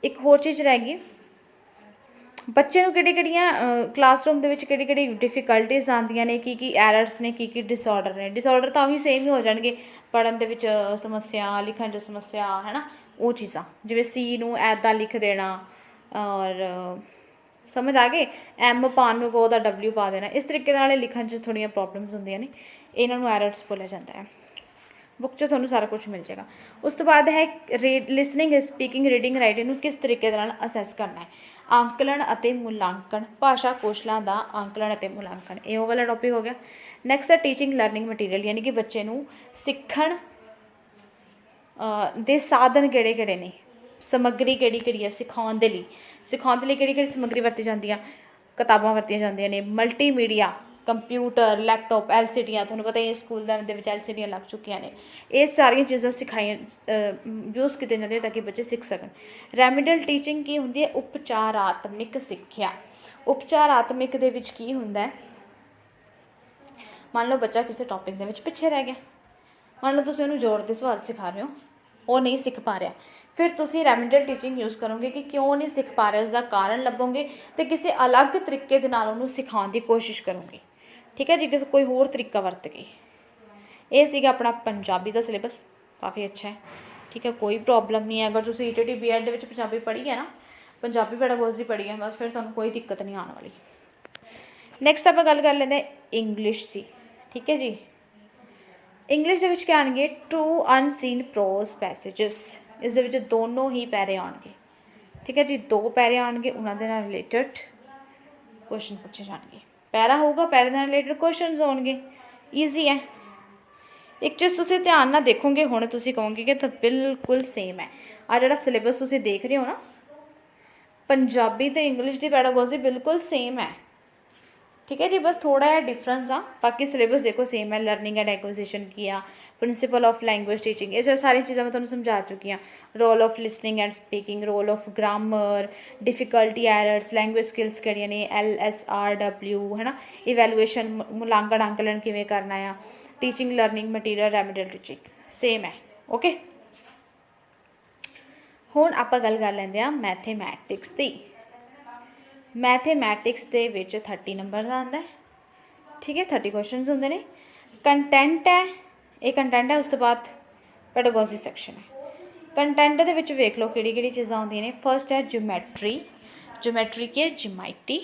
ਇੱਕ ਹੋਰ ਚੀਜ਼ ਰਹਿ ਗਈ, ਬੱਚੇ ਨੂੰ ਕਿਹੜੀਆਂ ਕਲਾਸਰੂਮ ਦੇ ਵਿੱਚ ਕਿਹੜੀ ਡਿਫੀਕਲਟੀਜ਼ ਆਉਂਦੀਆਂ ਨੇ, ਕੀ ਐਰਰਸ ਨੇ, ਕੀ ਡਿਸਆਰਡਰ ਨੇ। ਡਿਸਆਰਡਰ ਤਾਂ ਉਹੀ ਸੇਮ ਹੀ ਹੋ ਜਾਣਗੇ, ਪੜ੍ਹਨ ਦੇ ਵਿੱਚ ਸਮੱਸਿਆ, ਲਿਖਣ 'ਚ ਸਮੱਸਿਆ, ਹੈ ਨਾ, ਉਹ ਚੀਜ਼ਾਂ ਜਿਵੇਂ C ਨੂੰ ਇੱਦਾਂ ਲਿਖ ਦੇਣਾ, ਔਰ ਸਮਝ ਆ ਗਏ, M ਪਾਉਣ ਨੂੰ ਕਹੋ ਤਾਂ W ਪਾ ਦੇਣਾ, ਇਸ ਤਰੀਕੇ ਨਾਲ ਲਿਖਣ 'ਚ ਥੋੜ੍ਹੀਆਂ ਪ੍ਰੋਬਲਮਸ ਹੁੰਦੀਆਂ ਨੇ, ਇਹਨਾਂ ਨੂੰ ਐਰਰਸ ਬੋਲਿਆ ਜਾਂਦਾ ਹੈ। ਬੁੱਕ 'ਚ ਤੁਹਾਨੂੰ ਸਾਰਾ ਕੁਛ ਮਿਲ ਜਾਏਗਾ। ਉਸ ਤੋਂ ਬਾਅਦ ਹੈ ਲਿਸਨਿੰਗ, ਸਪੀਕਿੰਗ, ਰੀਡਿੰਗ, ਰਾਈਟਿੰਗ ਨੂੰ ਕਿਸ ਤਰੀਕੇ ਦੇ ਨਾਲ ਅਸੈਸ ਕਰਨਾ ਹੈ। ਆਂਕਲਣ ਅਤੇ ਮੁਲਾਂਕਣ, ਭਾਸ਼ਾ ਕੌਸ਼ਲਾਂ ਦਾ ਆਂਕਲਣ ਅਤੇ ਮੁਲਾਂਕਣ, ਇਹ ਉਹ ਵਾਲਾ ਟੌਪਿਕ ਹੋ ਗਿਆ। ਨੈਕਸਟ ਹੈ ਟੀਚਿੰਗ ਲਰਨਿੰਗ ਮਟੀਰੀਅਲ ਯਾਨੀ ਕਿ ਬੱਚੇ ਨੂੰ ਸਿੱਖਣ ਦੇ ਸਾਧਨ ਕਿਹੜੇ ਨੇ, ਸਮੱਗਰੀ ਕਿਹੜੀ ਹੈ ਸਿਖਾਉਣ ਦੇ ਲਈ ਕਿਹੜੀ ਸਮੱਗਰੀ ਵਰਤੀ ਜਾਂਦੀ ਆ, ਕਿਤਾਬਾਂ ਵਰਤੀਆਂ ਜਾਂਦੀਆਂ ਨੇ, ਮਲਟੀਮੀਡੀਆ, ਕੰਪਿਊਟਰ, ਲੈਪਟਾਪ, LCDਆਂ, ਤੁਹਾਨੂੰ ਪਤਾ ਹੀ ਸਕੂਲ ਦੇ ਵਿੱਚ LCDਆਂ ਲੱਗ ਚੁੱਕੀਆਂ ਨੇ, ਇਹ ਸਾਰੀਆਂ ਚੀਜ਼ਾਂ ਸਿਖਾਈਆਂ ਯੂਜ਼ ਕੀਤੀਆਂ ਜਾਂਦੀਆਂ ਤਾਂ ਕਿ ਬੱਚੇ ਸਿੱਖ ਸਕਣ। ਰੈਮੀਡਲ ਟੀਚਿੰਗ ਕੀ ਹੁੰਦੀ ਹੈ, ਉਪਚਾਰਾਤਮਿਕ ਸਿੱਖਿਆ। ਉਪਚਾਰਾਤਮਿਕ ਦੇ ਵਿੱਚ ਕੀ ਹੁੰਦਾ ਹੈ, ਮੰਨ ਲਓ ਬੱਚਾ ਕਿਸੇ ਟੌਪਿਕ ਦੇ ਵਿੱਚ ਪਿੱਛੇ ਰਹਿ ਗਿਆ, ਮੰਨ ਲਓ ਤੁਸੀਂ ਉਹਨੂੰ ਜੋੜ ਦੇ ਸਵਾਲ ਸਿਖਾ ਰਹੇ ਹੋ, ਉਹ ਨਹੀਂ ਸਿੱਖ ਪਾ ਰਿਹਾ, ਫਿਰ ਤੁਸੀਂ ਰੈਮੀਡਲ ਟੀਚਿੰਗ ਯੂਜ਼ ਕਰੋਗੇ ਕਿ ਕਿਉਂ ਨਹੀਂ ਸਿੱਖ ਪਾ ਰਿਹਾ, ਉਸਦਾ ਕਾਰਨ ਲੱਭੋਗੇ ਅਤੇ ਕਿਸੇ ਅਲੱਗ ਤਰੀਕੇ ਦੇ ਨਾਲ ਉਹਨੂੰ ਸਿਖਾਉਣ ਦੀ ਕੋਸ਼ਿਸ਼ ਕਰੋਗੇ, ਠੀਕ ਹੈ ਜੀ, ਕਿਸੇ ਕੋਈ ਹੋਰ ਤਰੀਕਾ ਵਰਤ ਕੇ। ਇਹ ਸੀਗਾ ਆਪਣਾ ਪੰਜਾਬੀ ਦਾ ਸਿਲੇਬਸ, ਕਾਫੀ ਅੱਛਾ ਹੈ, ਠੀਕ ਹੈ, ਕੋਈ ਪ੍ਰੋਬਲਮ ਨਹੀਂ ਹੈ। ਅਗਰ ਤੁਸੀਂ ETT BEd ਦੇ ਵਿੱਚ ਪੰਜਾਬੀ ਪੜ੍ਹੀ ਹੈ ਨਾ, ਪੰਜਾਬੀ ਪੈਡਾਗੋਜੀ ਪੜ੍ਹੀ ਹੈ, ਬਸ ਫਿਰ ਤੁਹਾਨੂੰ ਕੋਈ ਦਿੱਕਤ ਨਹੀਂ ਆਉਣ ਵਾਲੀ। ਨੈਕਸਟ ਆਪਾਂ ਗੱਲ ਕਰ ਲੈਂਦੇ ਇੰਗਲਿਸ਼ ਦੀ, ਠੀਕ ਹੈ ਜੀ। ਇੰਗਲਿਸ਼ ਦੇ ਵਿੱਚ ਕੀ ਆਉਣਗੇ, ਟੂ ਅਨਸੀਨ ਪ੍ਰੋਜ਼ ਪੈਸੇਜਸ, ਇਸ ਦੇ ਵਿੱਚ ਦੋਨੋਂ ਹੀ ਪੈਰੇ ਆਉਣਗੇ, ਠੀਕ ਹੈ ਜੀ, 2 ਪੈਰੇ ਆਉਣਗੇ, ਉਹਨਾਂ ਦੇ ਨਾਲ ਰਿਲੇਟਡ ਕੁਐਸਚਨ ਪੁੱਛੇ ਜਾਣਗੇ। ਪੈਰਾ ਹੋਊਗਾ, ਪੈਰੇ ਨਾਲ ਰਿਲੇਟਡ ਕੁਐਸਚਨਸ ਹੋਣਗੇ, ਈਜ਼ੀ ਹੈ। ਇੱਕ ਚੀਜ਼ ਤੁਸੀਂ ਧਿਆਨ ਨਾਲ ਦੇਖੋਗੇ, ਹੁਣ ਤੁਸੀਂ ਕਹੋਗੇ ਕਿ ਤਾਂ ਬਿਲਕੁਲ ਸੇਮ ਹੈ। ਆਹ ਜਿਹੜਾ ਸਿਲੇਬਸ ਤੁਸੀਂ ਦੇਖ ਰਹੇ ਹੋ ਨਾ, ਪੰਜਾਬੀ ਅਤੇ ਇੰਗਲਿਸ਼ ਦੀ ਪੈਡਾਗੋਜੀ ਬਿਲਕੁਲ ਸੇਮ ਹੈ, ਠੀਕ ਹੈ ਜੀ, ਬਸ ਥੋੜ੍ਹਾ ਜਿਹਾ ਡਿਫਰੈਂਸ ਆ, ਬਾਕੀ ਸਿਲੇਬਸ ਦੇਖੋ ਸੇਮ ਹੈ। ਲਰਨਿੰਗ ਐਂਡ ਐਕੁਜ਼ੀਸ਼ਨ ਕੀ ਆ, ਪ੍ਰਿੰਸੀਪਲ ਆਫ ਲੈਂਗੁਏਜ ਟੀਚਿੰਗ, ਇਹ ਸਾਰੀਆਂ ਚੀਜ਼ਾਂ ਮੈਂ ਤੁਹਾਨੂੰ ਸਮਝਾ ਚੁੱਕੀ ਹਾਂ। Role of listening and speaking, role of grammar, difficulty, errors, language skills ਕਿਹੜੀਆਂ ਨੇ, LSRW, ਹੈ ਨਾ, ਇਵੈਲੂਏਸ਼ਨ, ਮੁਲਾਂਕਣ, ਅੰਕਲਣ ਕਿਵੇਂ ਕਰਨਾ ਆ, teaching learning material, remedial teaching, same ਹੈ, ਓਕੇ। ਹੁਣ ਆਪਾਂ ਗੱਲ ਕਰ ਲੈਂਦੇ ਹਾਂ ਮੈਥੇਮੈਟਿਕਸ ਦੀ। ਮੈਥੇਮੈਟਿਕਸ ਦੇ ਵਿੱਚ 30 ਨੰਬਰ ਦਾ ਆਉਂਦਾ, ਠੀਕ ਹੈ, 30 ਕੁਐਸਚਨਸ ਹੁੰਦੇ ਨੇ। ਕੰਟੈਂਟ ਹੈ, ਇਹ ਕੰਟੈਂਟ ਹੈ, ਉਸ ਤੋਂ ਬਾਅਦ ਪੈਡਾਗੋਜੀ ਸੈਕਸ਼ਨ ਹੈ। ਕੰਟੈਂਟ ਦੇ ਵਿੱਚ ਵੇਖ ਲਓ ਕਿਹੜੀ ਚੀਜ਼ਾਂ ਆਉਂਦੀਆਂ ਨੇ। ਫਸਟ ਹੈ ਜਿਓਮੈਟਰੀ, ਜਿਓਮੈਟਰੀ ਕੀ ਹੈ, geometry,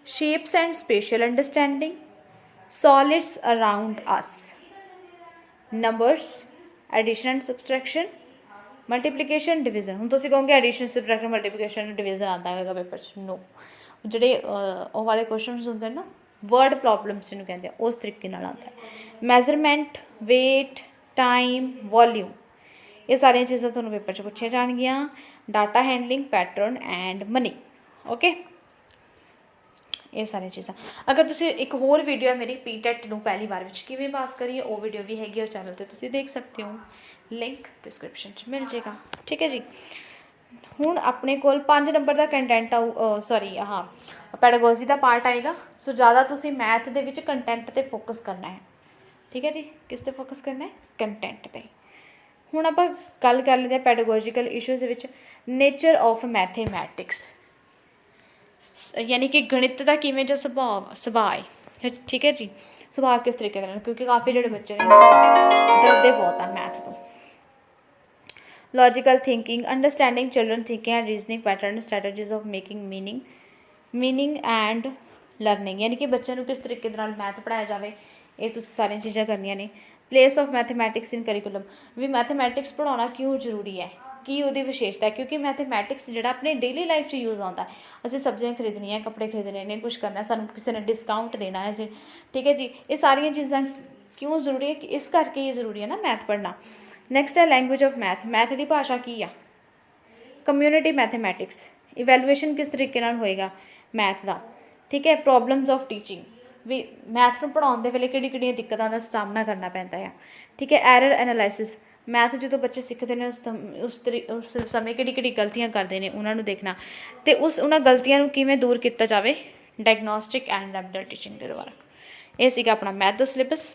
shapes and spatial understanding, solids around us, numbers, addition and subtraction, multiplication, division. ਹੁਣ ਤੁਸੀਂ ਕਹੋਗੇ ਐਡੀਸ਼ਨ, ਸਬਟ੍ਰੈਕਸ਼ਨ, ਮਲਟੀਪਲੀਕੇਸ਼ਨ, ਡਿਵੀਜ਼ਨ ਆਉਂਦਾ ਹੋਵੇਗਾ ਪੇਪਰ 'ਚ, ਨੋ। ਜਿਹੜੇ ਉਹ ਵਾਲੇ ਕੁਐਸਚਨਸ ਹੁੰਦੇ ਨੇ ਨਾ, ਵਰਡ ਪ੍ਰੋਬਲਮਸ ਜਿਹਨੂੰ ਕਹਿੰਦੇ ਆ, ਉਸ ਤਰੀਕੇ ਨਾਲ ਆਉਂਦਾ ਹੈ। ਮੈਜ਼ਰਮੈਂਟ, ਵੇਟ, ਟਾਈਮ, ਵੋਲਿਊਮ, ਇਹ ਸਾਰੀਆਂ ਚੀਜ਼ਾਂ ਤੁਹਾਨੂੰ ਪੇਪਰ 'ਚ ਪੁੱਛੀਆਂ ਜਾਣਗੀਆਂ। Data handling, pattern and money, okay, ਇਹ ਸਾਰੀਆਂ ਚੀਜ਼ਾਂ। ਅਗਰ ਤੁਸੀਂ ਇੱਕ ਹੋਰ ਵੀਡੀਓ ਹੈ ਮੇਰੀ PTET ਨੂੰ ਪਹਿਲੀ ਵਾਰ ਵਿੱਚ ਕਿਵੇਂ ਪਾਸ ਕਰੀਏ, ਉਹ ਵੀਡੀਓ ਵੀ ਹੈਗੀ ਉਹ ਚੈਨਲ 'ਤੇ, ਤੁਸੀਂ ਦੇਖ ਸਕਦੇ ਹੋ, ਲਿੰਕ ਡਿਸਕ੍ਰਿਪਸ਼ਨ 'ਚ ਮਿਲ ਜਾਏਗਾ, ਠੀਕ ਹੈ ਜੀ। ਹੁਣ ਆਪਣੇ ਕੋਲ 5 ਨੰਬਰ ਦਾ ਕੰਟੈਂਟ ਆਊ, ਸੌਰੀ ਹਾਂ ਪੈਡਾਗੋਜੀ ਦਾ ਪਾਰਟ ਆਏਗਾ। ਸੋ ਜ਼ਿਆਦਾ ਤੁਸੀਂ ਮੈਥ ਦੇ ਵਿੱਚ ਕੰਟੈਂਟ 'ਤੇ ਫੋਕਸ ਕਰਨਾ ਹੈ, ਠੀਕ ਹੈ ਜੀ। ਕਿਸ 'ਤੇ ਫੋਕਸ ਕਰਨਾ ਹੈ? ਕੰਟੈਂਟ 'ਤੇ। ਹੁਣ ਆਪਾਂ ਗੱਲ ਕਰ ਲੈਂਦੇ ਹਾਂ ਪੈਡਾਗੋਜੀਕਲ ਇਸ਼ੂਜ਼ ਦੇ ਵਿੱਚ ਨੇਚਰ ਆਫ ਮੈਥੇਮੈਟਿਕਸ, ਯਾਨੀ ਕਿ ਗਣਿਤ ਦਾ ਕਿਵੇਂ ਜਿਹਾ ਸੁਭਾਅ ਹੈ, ਠੀਕ ਹੈ ਜੀ। ਸੁਭਾਅ ਕਿਸ ਤਰੀਕੇ ਦੇ ਨਾਲ, ਕਿਉਂਕਿ ਕਾਫੀ ਜਿਹੜੇ ਬੱਚੇ ਨੇ ਡਰਦੇ ਬਹੁਤ ਆ ਮੈਥ ਤੋਂ। Logical thinking, understanding children thinking and reasoning pattern, strategies of making meaning and learning, ਯਾਨੀ ਕਿ ਬੱਚਿਆਂ ਨੂੰ ਕਿਸ ਤਰੀਕੇ ਦੇ ਨਾਲ ਮੈਥ ਪੜ੍ਹਾਇਆ ਜਾਵੇ, ਇਹ ਤੁਸੀਂ ਸਾਰੀਆਂ ਚੀਜ਼ਾਂ ਕਰਨੀਆਂ ਨੇ। Place of mathematics in curriculum, ਵੀ ਮੈਥੇਮੈਟਿਕਸ ਪੜ੍ਹਾਉਣਾ ਕਿਉਂ ਜ਼ਰੂਰੀ ਹੈ, ਕੀ ਉਹਦੀ ਵਿਸ਼ੇਸ਼ਤਾ ਹੈ, ਕਿਉਂਕਿ ਮੈਥੇਮੈਟਿਕਸ ਜਿਹੜਾ ਆਪਣੇ ਡੇਲੀ ਲਾਈਫ 'ਚ ਯੂਜ਼ ਆਉਂਦਾ। ਅਸੀਂ ਸਬਜ਼ੀਆਂ ਖਰੀਦਣੀਆਂ, ਕੱਪੜੇ ਖਰੀਦਣੇ ਨੇ, ਕੁਛ ਕਰਨਾ, ਸਾਨੂੰ ਕਿਸੇ ਨੇ ਡਿਸਕਾਊਂਟ ਦੇਣਾ ਹੈ ਅਸੀਂ, ਠੀਕ ਹੈ ਜੀ। ਇਹ ਸਾਰੀਆਂ ਚੀਜ਼ਾਂ ਕਿਉਂ ਜ਼ਰੂਰੀ ਹੈ, ਕਿ ਇਸ ਕਰਕੇ ਇਹ ਜ਼ਰੂਰੀ ਹੈ ਨਾ ਮੈਥ ਪੜ੍ਹਨਾ। ਨੈਕਸਟ ਹੈ ਲੈਂਗੁਏਜ ਆਫ ਮੈਥ, ਮੈਥ ਦੀ ਭਾਸ਼ਾ ਕੀ ਆ? ਕਮਿਊਨਿਟੀ ਮੈਥੇਮੈਟਿਕਸ, ਇਵੈਲੂਏਸ਼ਨ ਕਿਸ ਤਰੀਕੇ ਨਾਲ ਹੋਏਗਾ ਮੈਥ ਦਾ, ਠੀਕ ਹੈ। ਪ੍ਰੋਬਲਮਸ ਆਫ ਟੀਚਿੰਗ, ਵੀ ਮੈਥ ਨੂੰ ਪੜ੍ਹਾਉਣ ਦੇ ਵੇਲੇ ਕਿਹੜੀਆਂ ਦਿੱਕਤਾਂ ਦਾ ਸਾਹਮਣਾ ਕਰਨਾ ਪੈਂਦਾ ਆ, ਠੀਕ ਹੈ। ਐਰਰ ਐਨਾਲਾਈਸਿਸ, ਮੈਥ ਜਦੋਂ ਬੱਚੇ ਸਿੱਖਦੇ ਨੇ ਉਸ ਸਮੇਂ ਕਿਹੜੀ ਗਲਤੀਆਂ ਕਰਦੇ ਨੇ ਉਹਨਾਂ ਨੂੰ ਦੇਖਣਾ, ਅਤੇ ਉਹਨਾਂ ਗਲਤੀਆਂ ਨੂੰ ਕਿਵੇਂ ਦੂਰ ਕੀਤਾ ਜਾਵੇ, ਡਾਇਗਨੋਸਟਿਕ ਐਂਡ ਰੈਮੀਡੀਅਲ ਟੀਚਿੰਗ ਦੇ ਦੁਆਰਾ। ਇਹ ਸੀਗਾ ਆਪਣਾ ਮੈਥ ਦਾ ਸਿਲੇਬਸ।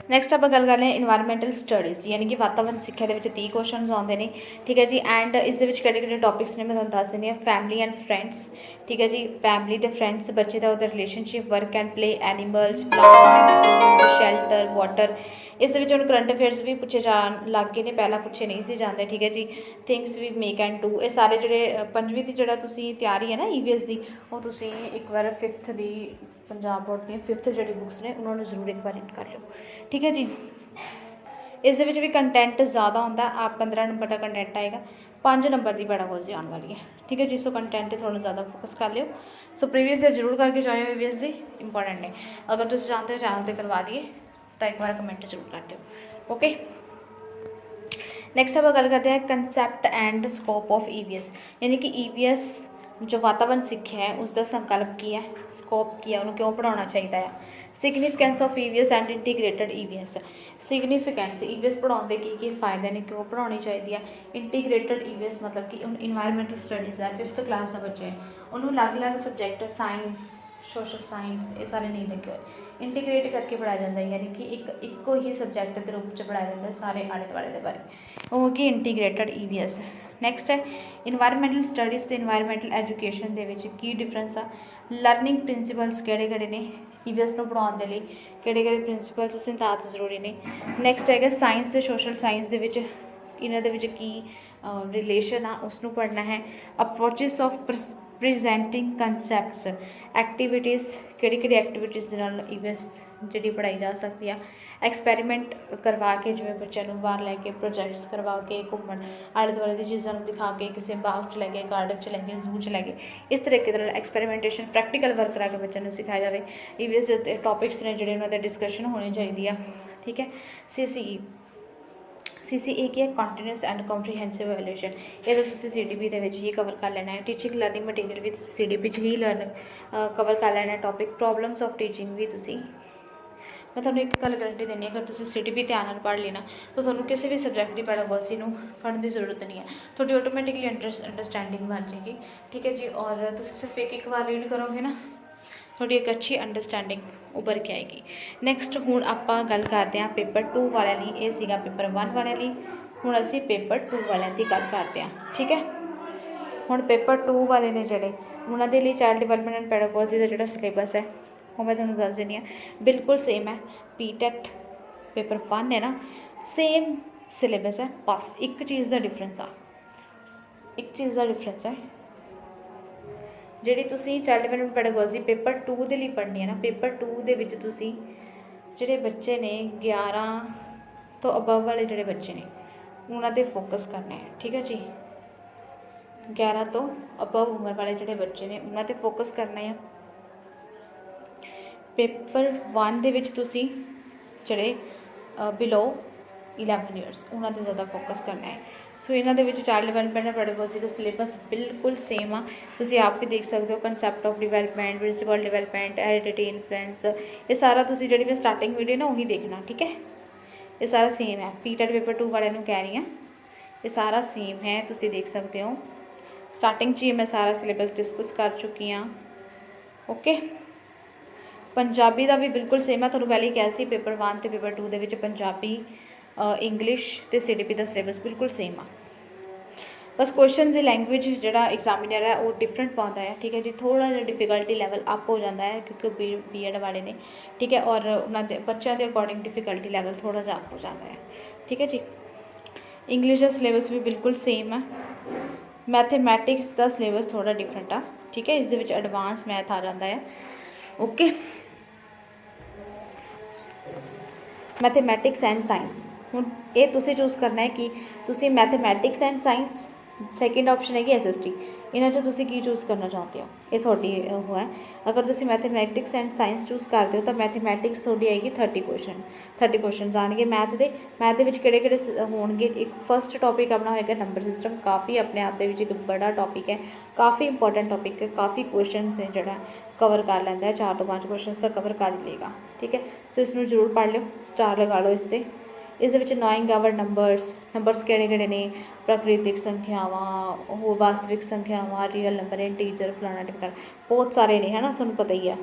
ਨੈਕਸਟ ਆਪਾਂ ਗੱਲ ਕਰ ਰਹੇ ਹਾਂ ਇਨਵਾਇਰਮੈਂਟਲ ਸਟੱਡੀਜ਼, ਯਾਨੀ ਕਿ ਵਾਤਾਵਰਨ ਸਿੱਖਿਆ ਦੇ ਵਿੱਚ 30 ਕੁਐਸਚਨਸ ਆਉਂਦੇ ਨੇ, ਠੀਕ ਹੈ ਜੀ। ਐਂਡ ਇਸ ਦੇ ਵਿੱਚ ਕਿਹੜੇ ਟੌਪਿਕਸ ਨੇ ਮੈਂ ਤੁਹਾਨੂੰ ਦੱਸ ਦਿੰਦੀ ਹਾਂ। ਫੈਮਿਲੀ ਐਂਡ ਫਰੈਂਡਸ, ਠੀਕ ਹੈ ਜੀ। ਫੈਮਿਲੀ ਅਤੇ ਫਰੈਂਡਸ, ਬੱਚੇ ਦਾ ਉਹਦਾ relationship, work and play, animals, plants, food, shelter, water. ਇਸ ਦੇ ਵਿੱਚ ਹੁਣ ਕਰੰਟ ਅਫੇਅਰਸ ਵੀ ਪੁੱਛੇ ਜਾਣ ਲੱਗ ਗਏ ਨੇ, ਪਹਿਲਾਂ ਪੁੱਛੇ ਨਹੀਂ ਸੀ ਜਾਂਦੇ, ਠੀਕ ਹੈ ਜੀ। Things we make and do, ਇਹ ਸਾਰੇ ਜਿਹੜੇ 5ਵੀਂ ਦੀ ਜਿਹੜਾ ਤੁਸੀਂ ਤਿਆਰੀ ਹੈ ਨਾ EVS ਦੀ, ਉਹ ਤੁਸੀਂ ਇੱਕ ਵਾਰ 5th ਦੀ ਪੰਜਾਬ ਬੋਰਡ ਦੀਆਂ 5th ਜਿਹੜੀ ਬੁੱਕਸ ਨੇ ਉਹਨਾਂ ਨੂੰ ਜ਼ਰੂਰ ਇੱਕ ਵਾਰ ਰੀਡ ਕਰ ਲਿਓ, ਠੀਕ ਹੈ ਜੀ। ਇਸ ਦੇ ਵਿੱਚ ਵੀ ਕੰਟੈਂਟ ਜ਼ਿਆਦਾ ਹੁੰਦਾ, ਆਪ 15 ਨੰਬਰ ਦਾ ਕੰਟੈਂਟ ਆਏਗਾ, 5 ਨੰਬਰ ਦੀ ਪੈਡਾਗੋਜੀ ਆਉਣ ਵਾਲੀ ਹੈ, ਠੀਕ ਹੈ ਜੀ। ਸੋ ਕੰਟੈਂਟ 'ਤੇ ਥੋੜ੍ਹਾ ਜ਼ਿਆਦਾ ਫੋਕਸ ਕਰ ਲਿਓ। ਸੋ ਪ੍ਰੀਵੀਅਸ ਈਅਰ ਜ਼ਰੂਰ ਕਰਕੇ ਜਾਇਓ, EVS ਦੀ ਇੰਪੋਰਟੈਂਟ ਨੇ। ਅਗਰ ਤੁਸੀਂ ਚਾਹੁੰਦੇ ਹੋ ਚੈਨਲ 'ਤੇ ਕਰਵਾ ਦਈਏ ਤਾਂ ਇੱਕ ਵਾਰ ਕਮੈਂਟ ਜ਼ਰੂਰ ਕਰ ਦਿਓ, ਓਕੇ। ਨੈਕਸਟ ਆਪਾਂ ਗੱਲ ਕਰਦੇ ਹਾਂ concept and scope of EVS, ਯਾਨੀ ਕਿ EVS ਜੋ ਵਾਤਾਵਰਨ ਸਿੱਖਿਆ ਹੈ ਉਸ ਦਾ ਸੰਕਲਪ ਕੀ ਹੈ, ਸਕੋਪ ਕੀ ਹੈ, ਉਹਨੂੰ ਕਿਉਂ ਪੜ੍ਹਾਉਣਾ ਚਾਹੀਦਾ ਆ। Significance of EVS and integrated EVS, significance EVS ਪੜ੍ਹਾਉਣ ਦੇ ਕੀ ਫਾਇਦੇ ਨੇ, ਕਿਉਂ ਪੜ੍ਹਾਉਣੀ ਚਾਹੀਦੀ ਆ। ਇੰਟੀਗ੍ਰੇਟਡ EVS ਮਤਲਬ ਕਿ ਇਨਵਾਇਰਮੈਂਟਲ ਸਟੱਡੀਜ਼ ਹੈ, 5th ਕਲਾਸ ਦਾ ਬੱਚੇ, ਉਹਨੂੰ ਅਲੱਗ-ਅਲੱਗ ਸਬਜੈਕਟ, ਸਾਇੰਸ, ਸੋਸ਼ਲ ਸਾਇੰਸ, ਇਹ ਸਾਰੇ ਨਹੀਂ ਲੱਗੇ ਹੋਏ, ਇੰਟੀਗ੍ਰੇਟ ਕਰਕੇ ਪੜ੍ਹਾਇਆ ਜਾਂਦਾ, ਯਾਨੀ ਕਿ ਇੱਕੋ ਹੀ ਸਬਜੈਕਟ ਦੇ ਰੂਪ 'ਚ ਪੜ੍ਹਾਇਆ ਜਾਂਦਾ ਸਾਰੇ ਆਲੇ ਦੁਆਲੇ ਦੇ ਬਾਰੇ, ਉਹ ਕਿ ਇੰਟੀਗ੍ਰੇਟਡ EVS। ਨੈਕਸਟ ਹੈ ਇਨਵਾਇਰਮੈਂਟਲ ਸਟੱਡੀਜ਼ ਅਤੇ ਇਨਵਾਇਰਮੈਂਟਲ ਐਜੂਕੇਸ਼ਨ ਦੇ ਵਿੱਚ ਕੀ ਡਿਫਰੈਂਸ ਆ। ਲਰਨਿੰਗ ਪ੍ਰਿੰਸੀਪਲਸ ਕਿਹੜੇ ਨੇ EVS ਨੂੰ ਪੜ੍ਹਾਉਣ ਦੇ ਲਈ, ਕਿਹੜੇ ਪ੍ਰਿੰਸੀਪਲਸ ਸਿਧਾਂਤ ਜ਼ਰੂਰੀ ਨੇ। ਨੈਕਸਟ ਹੈਗਾ ਸਾਇੰਸ ਅਤੇ ਸੋਸ਼ਲ ਸਾਇੰਸ ਦੇ ਵਿੱਚ ਇਹਨਾਂ ਦੇ ਵਿੱਚ ਕੀ ਰਿਲੇਸ਼ਨ ਆ, ਉਸ ਨੂੰ ਪੜ੍ਹਨਾ ਹੈ। ਅਪਰੋਚਿਸ ਆਫ ਪ੍ਰੈਜੈਂਟਿੰਗ ਕੰਸੈਪਟਸ, ਐਕਟੀਵਿਟੀਜ਼, ਕਿਹੜੀ ਐਕਟੀਵਿਟੀਜ਼ ਦੇ ਨਾਲ EVS ਜਿਹੜੀ ਪੜ੍ਹਾਈ ਜਾ ਸਕਦੀ ਆ। ਐਕਸਪੈਰੀਮੈਂਟ ਕਰਵਾ ਕੇ, ਜਿਵੇਂ ਬੱਚਿਆਂ ਨੂੰ ਬਾਹਰ ਲੈ ਕੇ ਪ੍ਰੋਜੈਕਟਸ ਕਰਵਾ ਕੇ, ਘੁੰਮਣ ਆਲੇ ਦੁਆਲੇ ਦੀ ਚੀਜ਼ਾਂ ਨੂੰ ਦਿਖਾ ਕੇ, ਕਿਸੇ ਬਾਗ 'ਚ ਲੈ ਗਏ, ਗਾਰਡਨ 'ਚ ਲੈ ਗਏ, ਜ਼ੂ 'ਚ ਲੈ ਗਏ, ਇਸ ਤਰੀਕੇ ਦੇ ਨਾਲ ਐਕਸਪੈਰੀਮੈਂਟੇਸ਼ਨ, ਪ੍ਰੈਕਟੀਕਲ ਵਰਕ ਕਰਾ ਕੇ ਬੱਚਿਆਂ ਨੂੰ ਸਿਖਾਇਆ ਜਾਵੇ। EVS ਦੇ ਟੌਪਿਕਸ ਨੇ ਜਿਹੜੇ ਉਹਨਾਂ 'ਤੇ ਡਿਸਕਸ਼ਨ ਹੋਣੀ ਚਾਹੀਦੀ ਆ, ਠੀਕ ਹੈ। CCE ਕੀ ਹੈ, ਕੰਟੀਨਿਊਸ ਐਂਡ ਕੰਪਰੀਹੈਂਸਿਵ ਇਵੈਲੂਏਸ਼ਨ, ਇਹਦੇ ਤੁਸੀਂ CDP ਦੇ ਵਿੱਚ ਹੀ ਕਵਰ ਕਰ ਲੈਣਾ ਹੈ। ਟੀਚਿੰਗ ਲਰਨਿੰਗ ਮਟੀਰੀਅਲ ਵੀ ਤੁਸੀਂ CDP 'ਚ ਹੀ ਕਵਰ ਕਰ ਲੈਣਾ ਹੈ। ਟੌਪਿਕ ਪ੍ਰੋਬਲਮਸ ਆਫ ਟੀਚਿੰਗ ਵੀ ਤੁਸੀਂ, ਮੈਂ ਤੁਹਾਨੂੰ ਇੱਕ ਗੱਲ ਗਰੰਟੀ ਦਿੰਦੀ ਹਾਂ, ਅਗਰ ਤੁਸੀਂ CDP ਧਿਆਨ ਨਾਲ ਪੜ੍ਹ ਲਈ ਨਾ ਤਾਂ ਤੁਹਾਨੂੰ ਕਿਸੇ ਵੀ ਸਬਜੈਕਟ ਦੀ ਪੈਡਾਗੋਜੀ ਨੂੰ ਪੜ੍ਹਨ ਦੀ ਜ਼ਰੂਰਤ ਨਹੀਂ ਹੈ, ਤੁਹਾਡੀ ਆਟੋਮੈਟਿਕਲੀ ਅੰਡਰਸਟੈਂਡਿੰਗ ਬਣ ਜਾਏਗੀ, ਠੀਕ ਹੈ ਜੀ। ਔਰ ਤੁਸੀਂ ਸਿਰਫ ਇੱਕ ਵਾਰ ਰੀਡ ਕਰੋਗੇ ਨਾ, ਤੁਹਾਡੀ ਇੱਕ ਅੱਛੀ ਅੰਡਰਸਟੈਂਡਿੰਗ ਉੱਭਰ ਕੇ ਆਏਗੀ। ਨੈਕਸਟ ਹੁਣ ਆਪਾਂ ਗੱਲ ਕਰਦੇ ਹਾਂ ਪੇਪਰ 2 ਵਾਲਿਆਂ ਲਈ, ਇਹ ਸੀਗਾ ਪੇਪਰ 1 ਵਾਲਿਆਂ ਲਈ, ਹੁਣ ਅਸੀਂ ਪੇਪਰ 2 ਵਾਲਿਆਂ ਦੀ ਗੱਲ ਕਰਦੇ ਹਾਂ, ਠੀਕ ਹੈ। ਹੁਣ ਪੇਪਰ 2 ਵਾਲੇ ਨੇ ਜਿਹੜੇ, ਉਹਨਾਂ ਦੇ ਲਈ ਚਾਈਲਡ ਡਿਵੈਲਪਮੈਂਟ ਐਂਡ ਪੈਡਾਗੋਜੀ ਦਾ ਜਿਹੜਾ ਸਿਲੇਬਸ ਹੈ ਉਹ ਮੈਂ ਤੁਹਾਨੂੰ ਦੱਸ ਦਿੰਦੀ ਹਾਂ, ਬਿਲਕੁਲ ਸੇਮ ਹੈ। PTET ਪੇਪਰ 1 ਹੈ ਨਾ, ਸੇਮ ਸਿਲੇਬਸ ਹੈ, ਬਸ ਇੱਕ ਚੀਜ਼ ਦਾ ਡਿਫਰੈਂਸ ਹੈ, ਜਿਹੜੀ ਤੁਸੀਂ ਚਾਈਲਡ ਡਿਵੈਲਪਮੈਂਟ ਪੈਡਾਗੋਜੀ ਪੇਪਰ 2 ਦੇ ਲਈ ਪੜ੍ਹਨੀ ਹੈ ਨਾ, ਪੇਪਰ 2 ਦੇ ਵਿੱਚ ਤੁਸੀਂ ਜਿਹੜੇ ਬੱਚੇ ਨੇ 11 ਤੋਂ ਅਬਵ ਵਾਲੇ ਜਿਹੜੇ ਬੱਚੇ ਨੇ ਉਹਨਾਂ 'ਤੇ ਫੋਕਸ ਕਰਨਾ ਹੈ, ਠੀਕ ਹੈ ਜੀ। 11 ਤੋਂ ਅਬਵ ਉਮਰ ਵਾਲੇ ਜਿਹੜੇ ਬੱਚੇ ਨੇ ਉਹਨਾਂ 'ਤੇ ਫੋਕਸ ਕਰਨਾ ਹੈ। ਪੇਪਰ 1 ਦੇ ਵਿੱਚ ਤੁਸੀਂ ਜਿਹੜੇ ਬਿਲੋ 11 ਈਅਰਸ ਉਹਨਾਂ 'ਤੇ ਜ਼ਿਆਦਾ ਫੋਕਸ ਕਰਨਾ ਹੈ। ਸੋ ਇਹਨਾਂ ਦੇ ਵਿੱਚ ਚਾਈਲਡ ਡਿਵੈਲਪਮੈਂਟ ਪੈਡਾਗੋਜੀ ਦਾ ਸਿਲੇਬਸ ਬਿਲਕੁਲ ਸੇਮ ਆ, ਤੁਸੀਂ ਆਪ ਵੀ ਦੇਖ ਸਕਦੇ ਹੋ। Concept of development, principal development, heredity influence, ਇਹ ਸਾਰਾ ਤੁਸੀਂ ਜਿਹੜੀ ਮੈਂ ਸਟਾਰਟਿੰਗ ਵੀਡੀਓ ਨਾ ਉਹੀ ਦੇਖਣਾ, ਠੀਕ ਹੈ। ਇਹ ਸਾਰਾ ਸੇਮ ਹੈ। PTET ਪੇਪਰ 2 ਵਾਲਿਆਂ ਨੂੰ ਕਹਿ ਰਹੀ ਹਾਂ, ये सारा सेम है, तुसी देख सकते हो। स्टार्टिंग च ही मैं सारा सिलेबस डिस्कस कर चुकी हाँ। ओके, पंजाबी का भी बिल्कुल सेम है, तुहानूं पहले ही कहा सी पेपर 1 तो पेपर 2 के पंजाबी इंग्लिश तो CDP का सिलेबस बिल्कुल सेम आ। बस क्वेश्चन की लैंग्वेज जोड़ा एग्जामिनर है वो डिफरेंट पाता है, ठीक है जी। थोड़ा जिहा डिफिकल्टी लैवल अप हो जाता है क्योंकि BEd वाले ने, ठीक है, और उन्होंने बच्चों के अकॉर्डिंग डिफिकल्टी लैवल थोड़ा जिहा अप हो जाता है, ठीक है जी। इंग्लिश का सिलेबस भी बिल्कुल सेम है। मैथेमैटिक्स का सिलेबस थोड़ा डिफरेंट आ, ठीक है, इस एडवांस मैथ आ जाता है। ओके, मैथेमैटिक्स एंड साइंस हुण ये तुसीं चूज़ करना है कि तुसीं mathematics and science, second option है कि SST, इन्हां चों तुसीं की चूज़ करना चाहते हो, ये थोड़ी वो है। अगर तुसीं मैथेमैटिक्स एंड साइंस चूज़ करते हो तो मैथेमैटिक्स थोड़ी आएगी 30 क्वेश्चन आएंगे मैथ के। मैथ के किहड़े होणगे, एक फर्स्ट टॉपिक अपना होएगा नंबर सिस्टम, काफ़ी अपने आप दे विच एक बड़ा टॉपिक है, काफ़ी इंपॉर्टेंट टॉपिक है, काफ़ी क्वेश्चन है जोड़ा कवर कर लैंदा है, 4 तो 5 क्वेश्चन तक कवर कर ही लेगा, ठीक है। सो इसनूं जरूर पढ़ लो, स्टार लगा लो इस पर। इस नॉइंग आवर नंबरस किहड़े ने, प्राकृतिक संख्यावां, हो वास्तविक संख्यावां, रियल नंबर, इंटीजर, फलाना टिमकाना, बहुत सारे ने, है ना, तुहानूं पता ही है,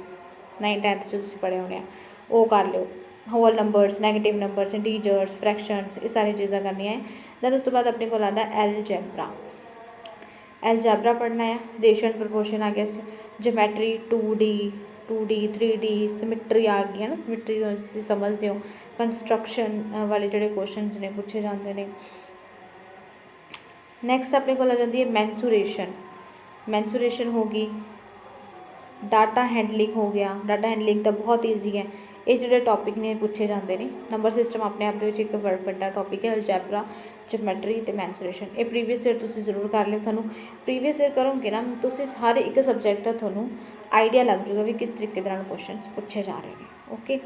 9th 10th तुसीं पढ़े होने, वो कर लो। Whole numbers, negative numbers, integers, fractions, ये सारी चीज़ां करनियां है। दैन उस तो बाद अपने को आता अलजैबरा, अलजैबरा पढ़ना है। रेशियो एंड प्रपोर्शन आ गया, ज्योमैट्री 2D 3D, सिमिट्री आ गई है ना, सिमिट्री तुसीं समझते हो। कंस्ट्रक्शन वाले जोड़े क्वेश्चन ने पूछे जाते हैं। नैक्सट अपने को आ जाती है मैंसूरेशन होगी, डाटा हैंडलिंग हो गया, डाटा हैंडलिंग तो बहुत ईजी है, ये जोड़े टॉपिक ने पूछे जाते हैं। नंबर सिस्टम अपने आप के एक बड़ा टॉपिक है, अलजैबरा, ज्योमैट्री तो मैंसूरेशन, ये प्रीवियस ईयर तुसीं जरूर कर लियो। थानू प्रीवियस ईयर करोगे ना, तुसीं हर एक सबजैक्ट का थानू आइडिया लग जाएगा भी किस तरीके क्वेश्चन पूछे जा रहे हैं। ओके,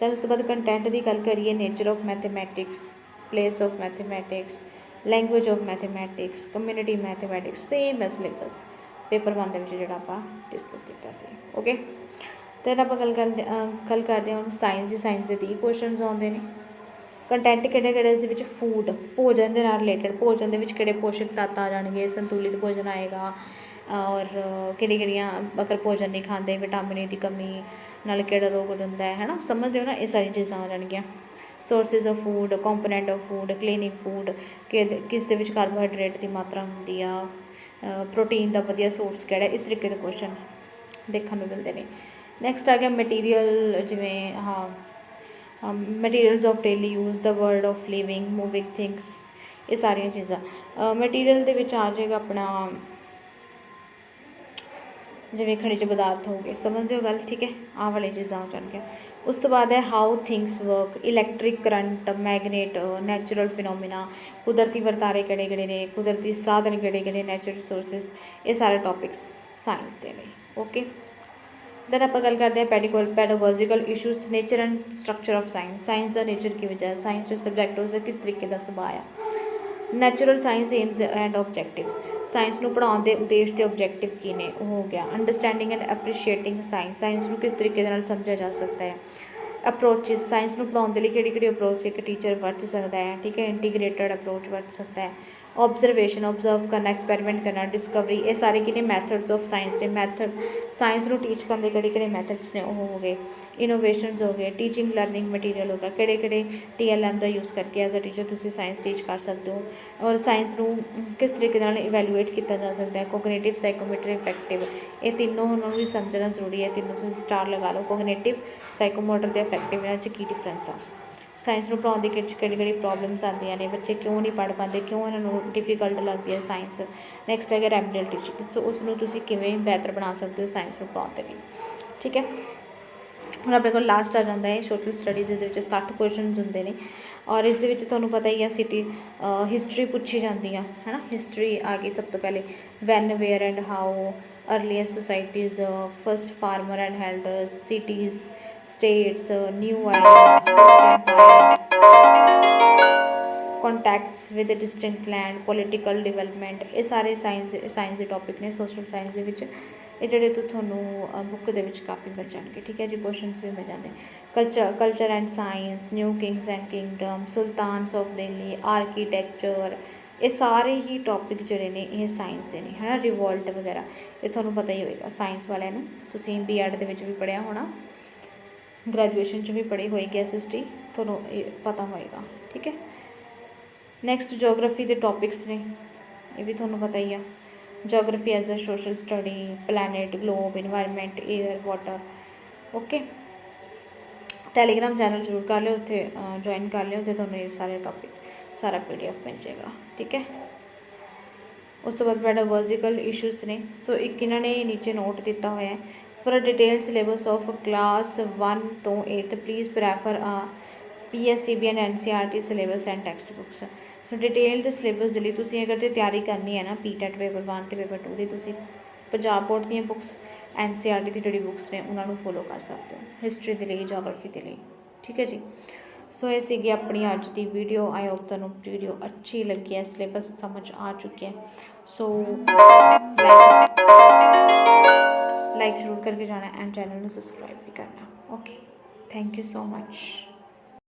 दैन उस तो बाद कंटेंट की गल करिए, nature of mathematics, place of mathematics, language of mathematics, community mathematics, same है सिलेबस पेपर 1 जोड़ा आप डिस्कस किया। ओके, दैन आप गल करते हैं साइंस। साइंस के 30 क्वेश्चन आते हैं। कंटेंट किहड़े फूड, भोजन के रिलेटेड, भोजन के पोषक तत्त आ जाएंगे, संतुलित भोजन आएगा, और किहड़ियां अगर भोजन नहीं खाते, विटामिन ए की कमी नाल किहड़ा रोग होंदा है ना, समझते हो ना, ये सारी चीज़ां आ जाएंगियां। Sources of food, components of food, cleaning food, किस दे विच कार्बोहाइड्रेट की मात्रा होंदी आ, प्रोटीन का वधिया सोर्स किहड़ा, इस तरीके के क्वेश्चन देखने को मिलते हैं। नैक्सट आ गया मटीरियल, जिमें हाँ materials of daily use, the world of living moving things, ये सारिया चीज़ां। मटीरियल के विच आ जाएगा अपना जिमें खनिज पदार्थ हो गए, समझते हो गल, ठीक है, आह वाली चीज़ां आ जाएंगियां। उस तो बाद है how things work, electric current, magnet, natural phenomena, कुदरती वरतारे किहड़े ने, कुदरती साधन किहड़े, नैचुरल रिसोर्सिस, ये सारे टॉपिक्स साइंस के लिए। ओके, दैन आप गल करते हैं pedagogical issues, nature and structure of science, science का नेचर की वजह, साइंस जो सबजैक्ट उसका किस तरीके का सुभाव आ। Natural science aims and objectives, science को पढ़ाने के उद्देश्य ते ऑबजैक्टिव की ने, हो गया। अंडरस्टैंडिंग एंड एप्रीशिएटिंग साइंस, साइंस को किस तरीके नाल समझा जा सकता है। अप्रोचिस, साइंस को पढ़ाने लिए किहड़ी अप्रोच एक टीचर वरत सकता है, ठीक है, इंटीग्रेटेड अप्रोच वरत सकता है। ऑबजरवेशन, ऑबजर्व करना, एक्सपैरीमेंट करना, डिस्कवरी, ये सारे कि मैथड्स ऑफ साइंस ने, मैथड साइंस को टीच करने किहड़े मैथड्स ने हो गए। इनोवेशनस हो गए, टीचिंग लर्निंग मटीरियल हो गया, किहड़े TLM का यूज़ करके एज अ टीचर तुसीं साइंस टीच कर सकते हो, और साइंस को किस तरीके नाल इवैल्यूएट किया जा सकता है। कोगनेटिव, साइकोमोटर, इफैक्टिव, ये तीनों भी समझना जरूरी है, तीनों तुसीं स्टार लगा लो। कोगनेटिव, साइकोमोटर ते इफैक्टिव, इन्हां च की डिफरेंस आ। साइंस को पढ़ाने की किहड़ी प्रॉब्लम्स आती ने, बच्चे क्यों नहीं पढ़ पाते, क्यों इन्होंने डिफिकल्ट लगती है साइंस। नैक्सट है रेमेडियल टीचिंग, सो उसनूं तुसीं किवें बेहतर बना सकते हो साइंस को पढ़ाने लिए, ठीक है। हुण अपने कोल लास्ट आ जाता है सोशल स्टडीज़, ये 60 क्वेश्चन होंगे ने, और इस तुहानूं पता ही है सिटी हिस्टरी पूछी जाती है ना। हिस्टरी आ गई सब तो पहले, when, where and how, earliest societies, first farmer and herders, cities, states, new ideas, first empire, contacts with distant land, political development, ये सारे साइंस के टॉपिक ने सोशल साइंस के, ये जोड़े तो थोनों बुक के काफ़ी मिल जाएंगे, ठीक है जी। क्वेश्चन भी मिल जाते हैं। Culture and science, new kings and kingdom, sultans of Delhi, architecture, ये सारे ही टॉपिक जोड़े ने ये साइंस के ने है ना। रिवोल्ट वगैरह ये थोड़ा पता ही होएगा साइंस वाले तुसीं B.Ed दे विच भी पढ़िया होना, ग्रैजुएशन च भी पढ़ी होएगी SST, थोड़ा पता होएगा। ठीक है। नैक्सट जोग्राफी के टॉपिक्स ने ये भी थोड़ा पता ही है। Geography as a social study, planet, globe, environment, air, water. Okay. Telegram channel जरूर कर लियो, उत्थे ज्वाइन कर लियो, तो थोड़ा ये सारे टॉपिक सारा PDF मिल जाएगा। ठीक है। उस तो बाद पेडागोजिकल इशूज़ ने, सो एक इन्होंने नीचे नोट दिता हुआ है, for a detailed syllabus of class 1 तो 8 please prefer PSEB and NCERT syllabus and text books. So detailed syllabus के लिए तुसीं अगर तैयारी करनी है ना PTET पेपर 1 तो पेपर 2 की, तुसीं पंजाब बोर्ड दी बुक्स NCERT की जिहड़ी बुक्स ने उन्होंने फॉलो कर सकते हो, हिस्टरी के लिए, जोग्राफी के लिए। ठीक है जी। सो ये सीगी अपनी अज की वीडियो। आई होप तुहानूं वीडियो अच्छी लगी है, सिलेबस समझ आ चुकी है। सो लाइक जरूर करके जाना एंड चैनल में सब्सक्राइब भी करना। Okay, thank you so much.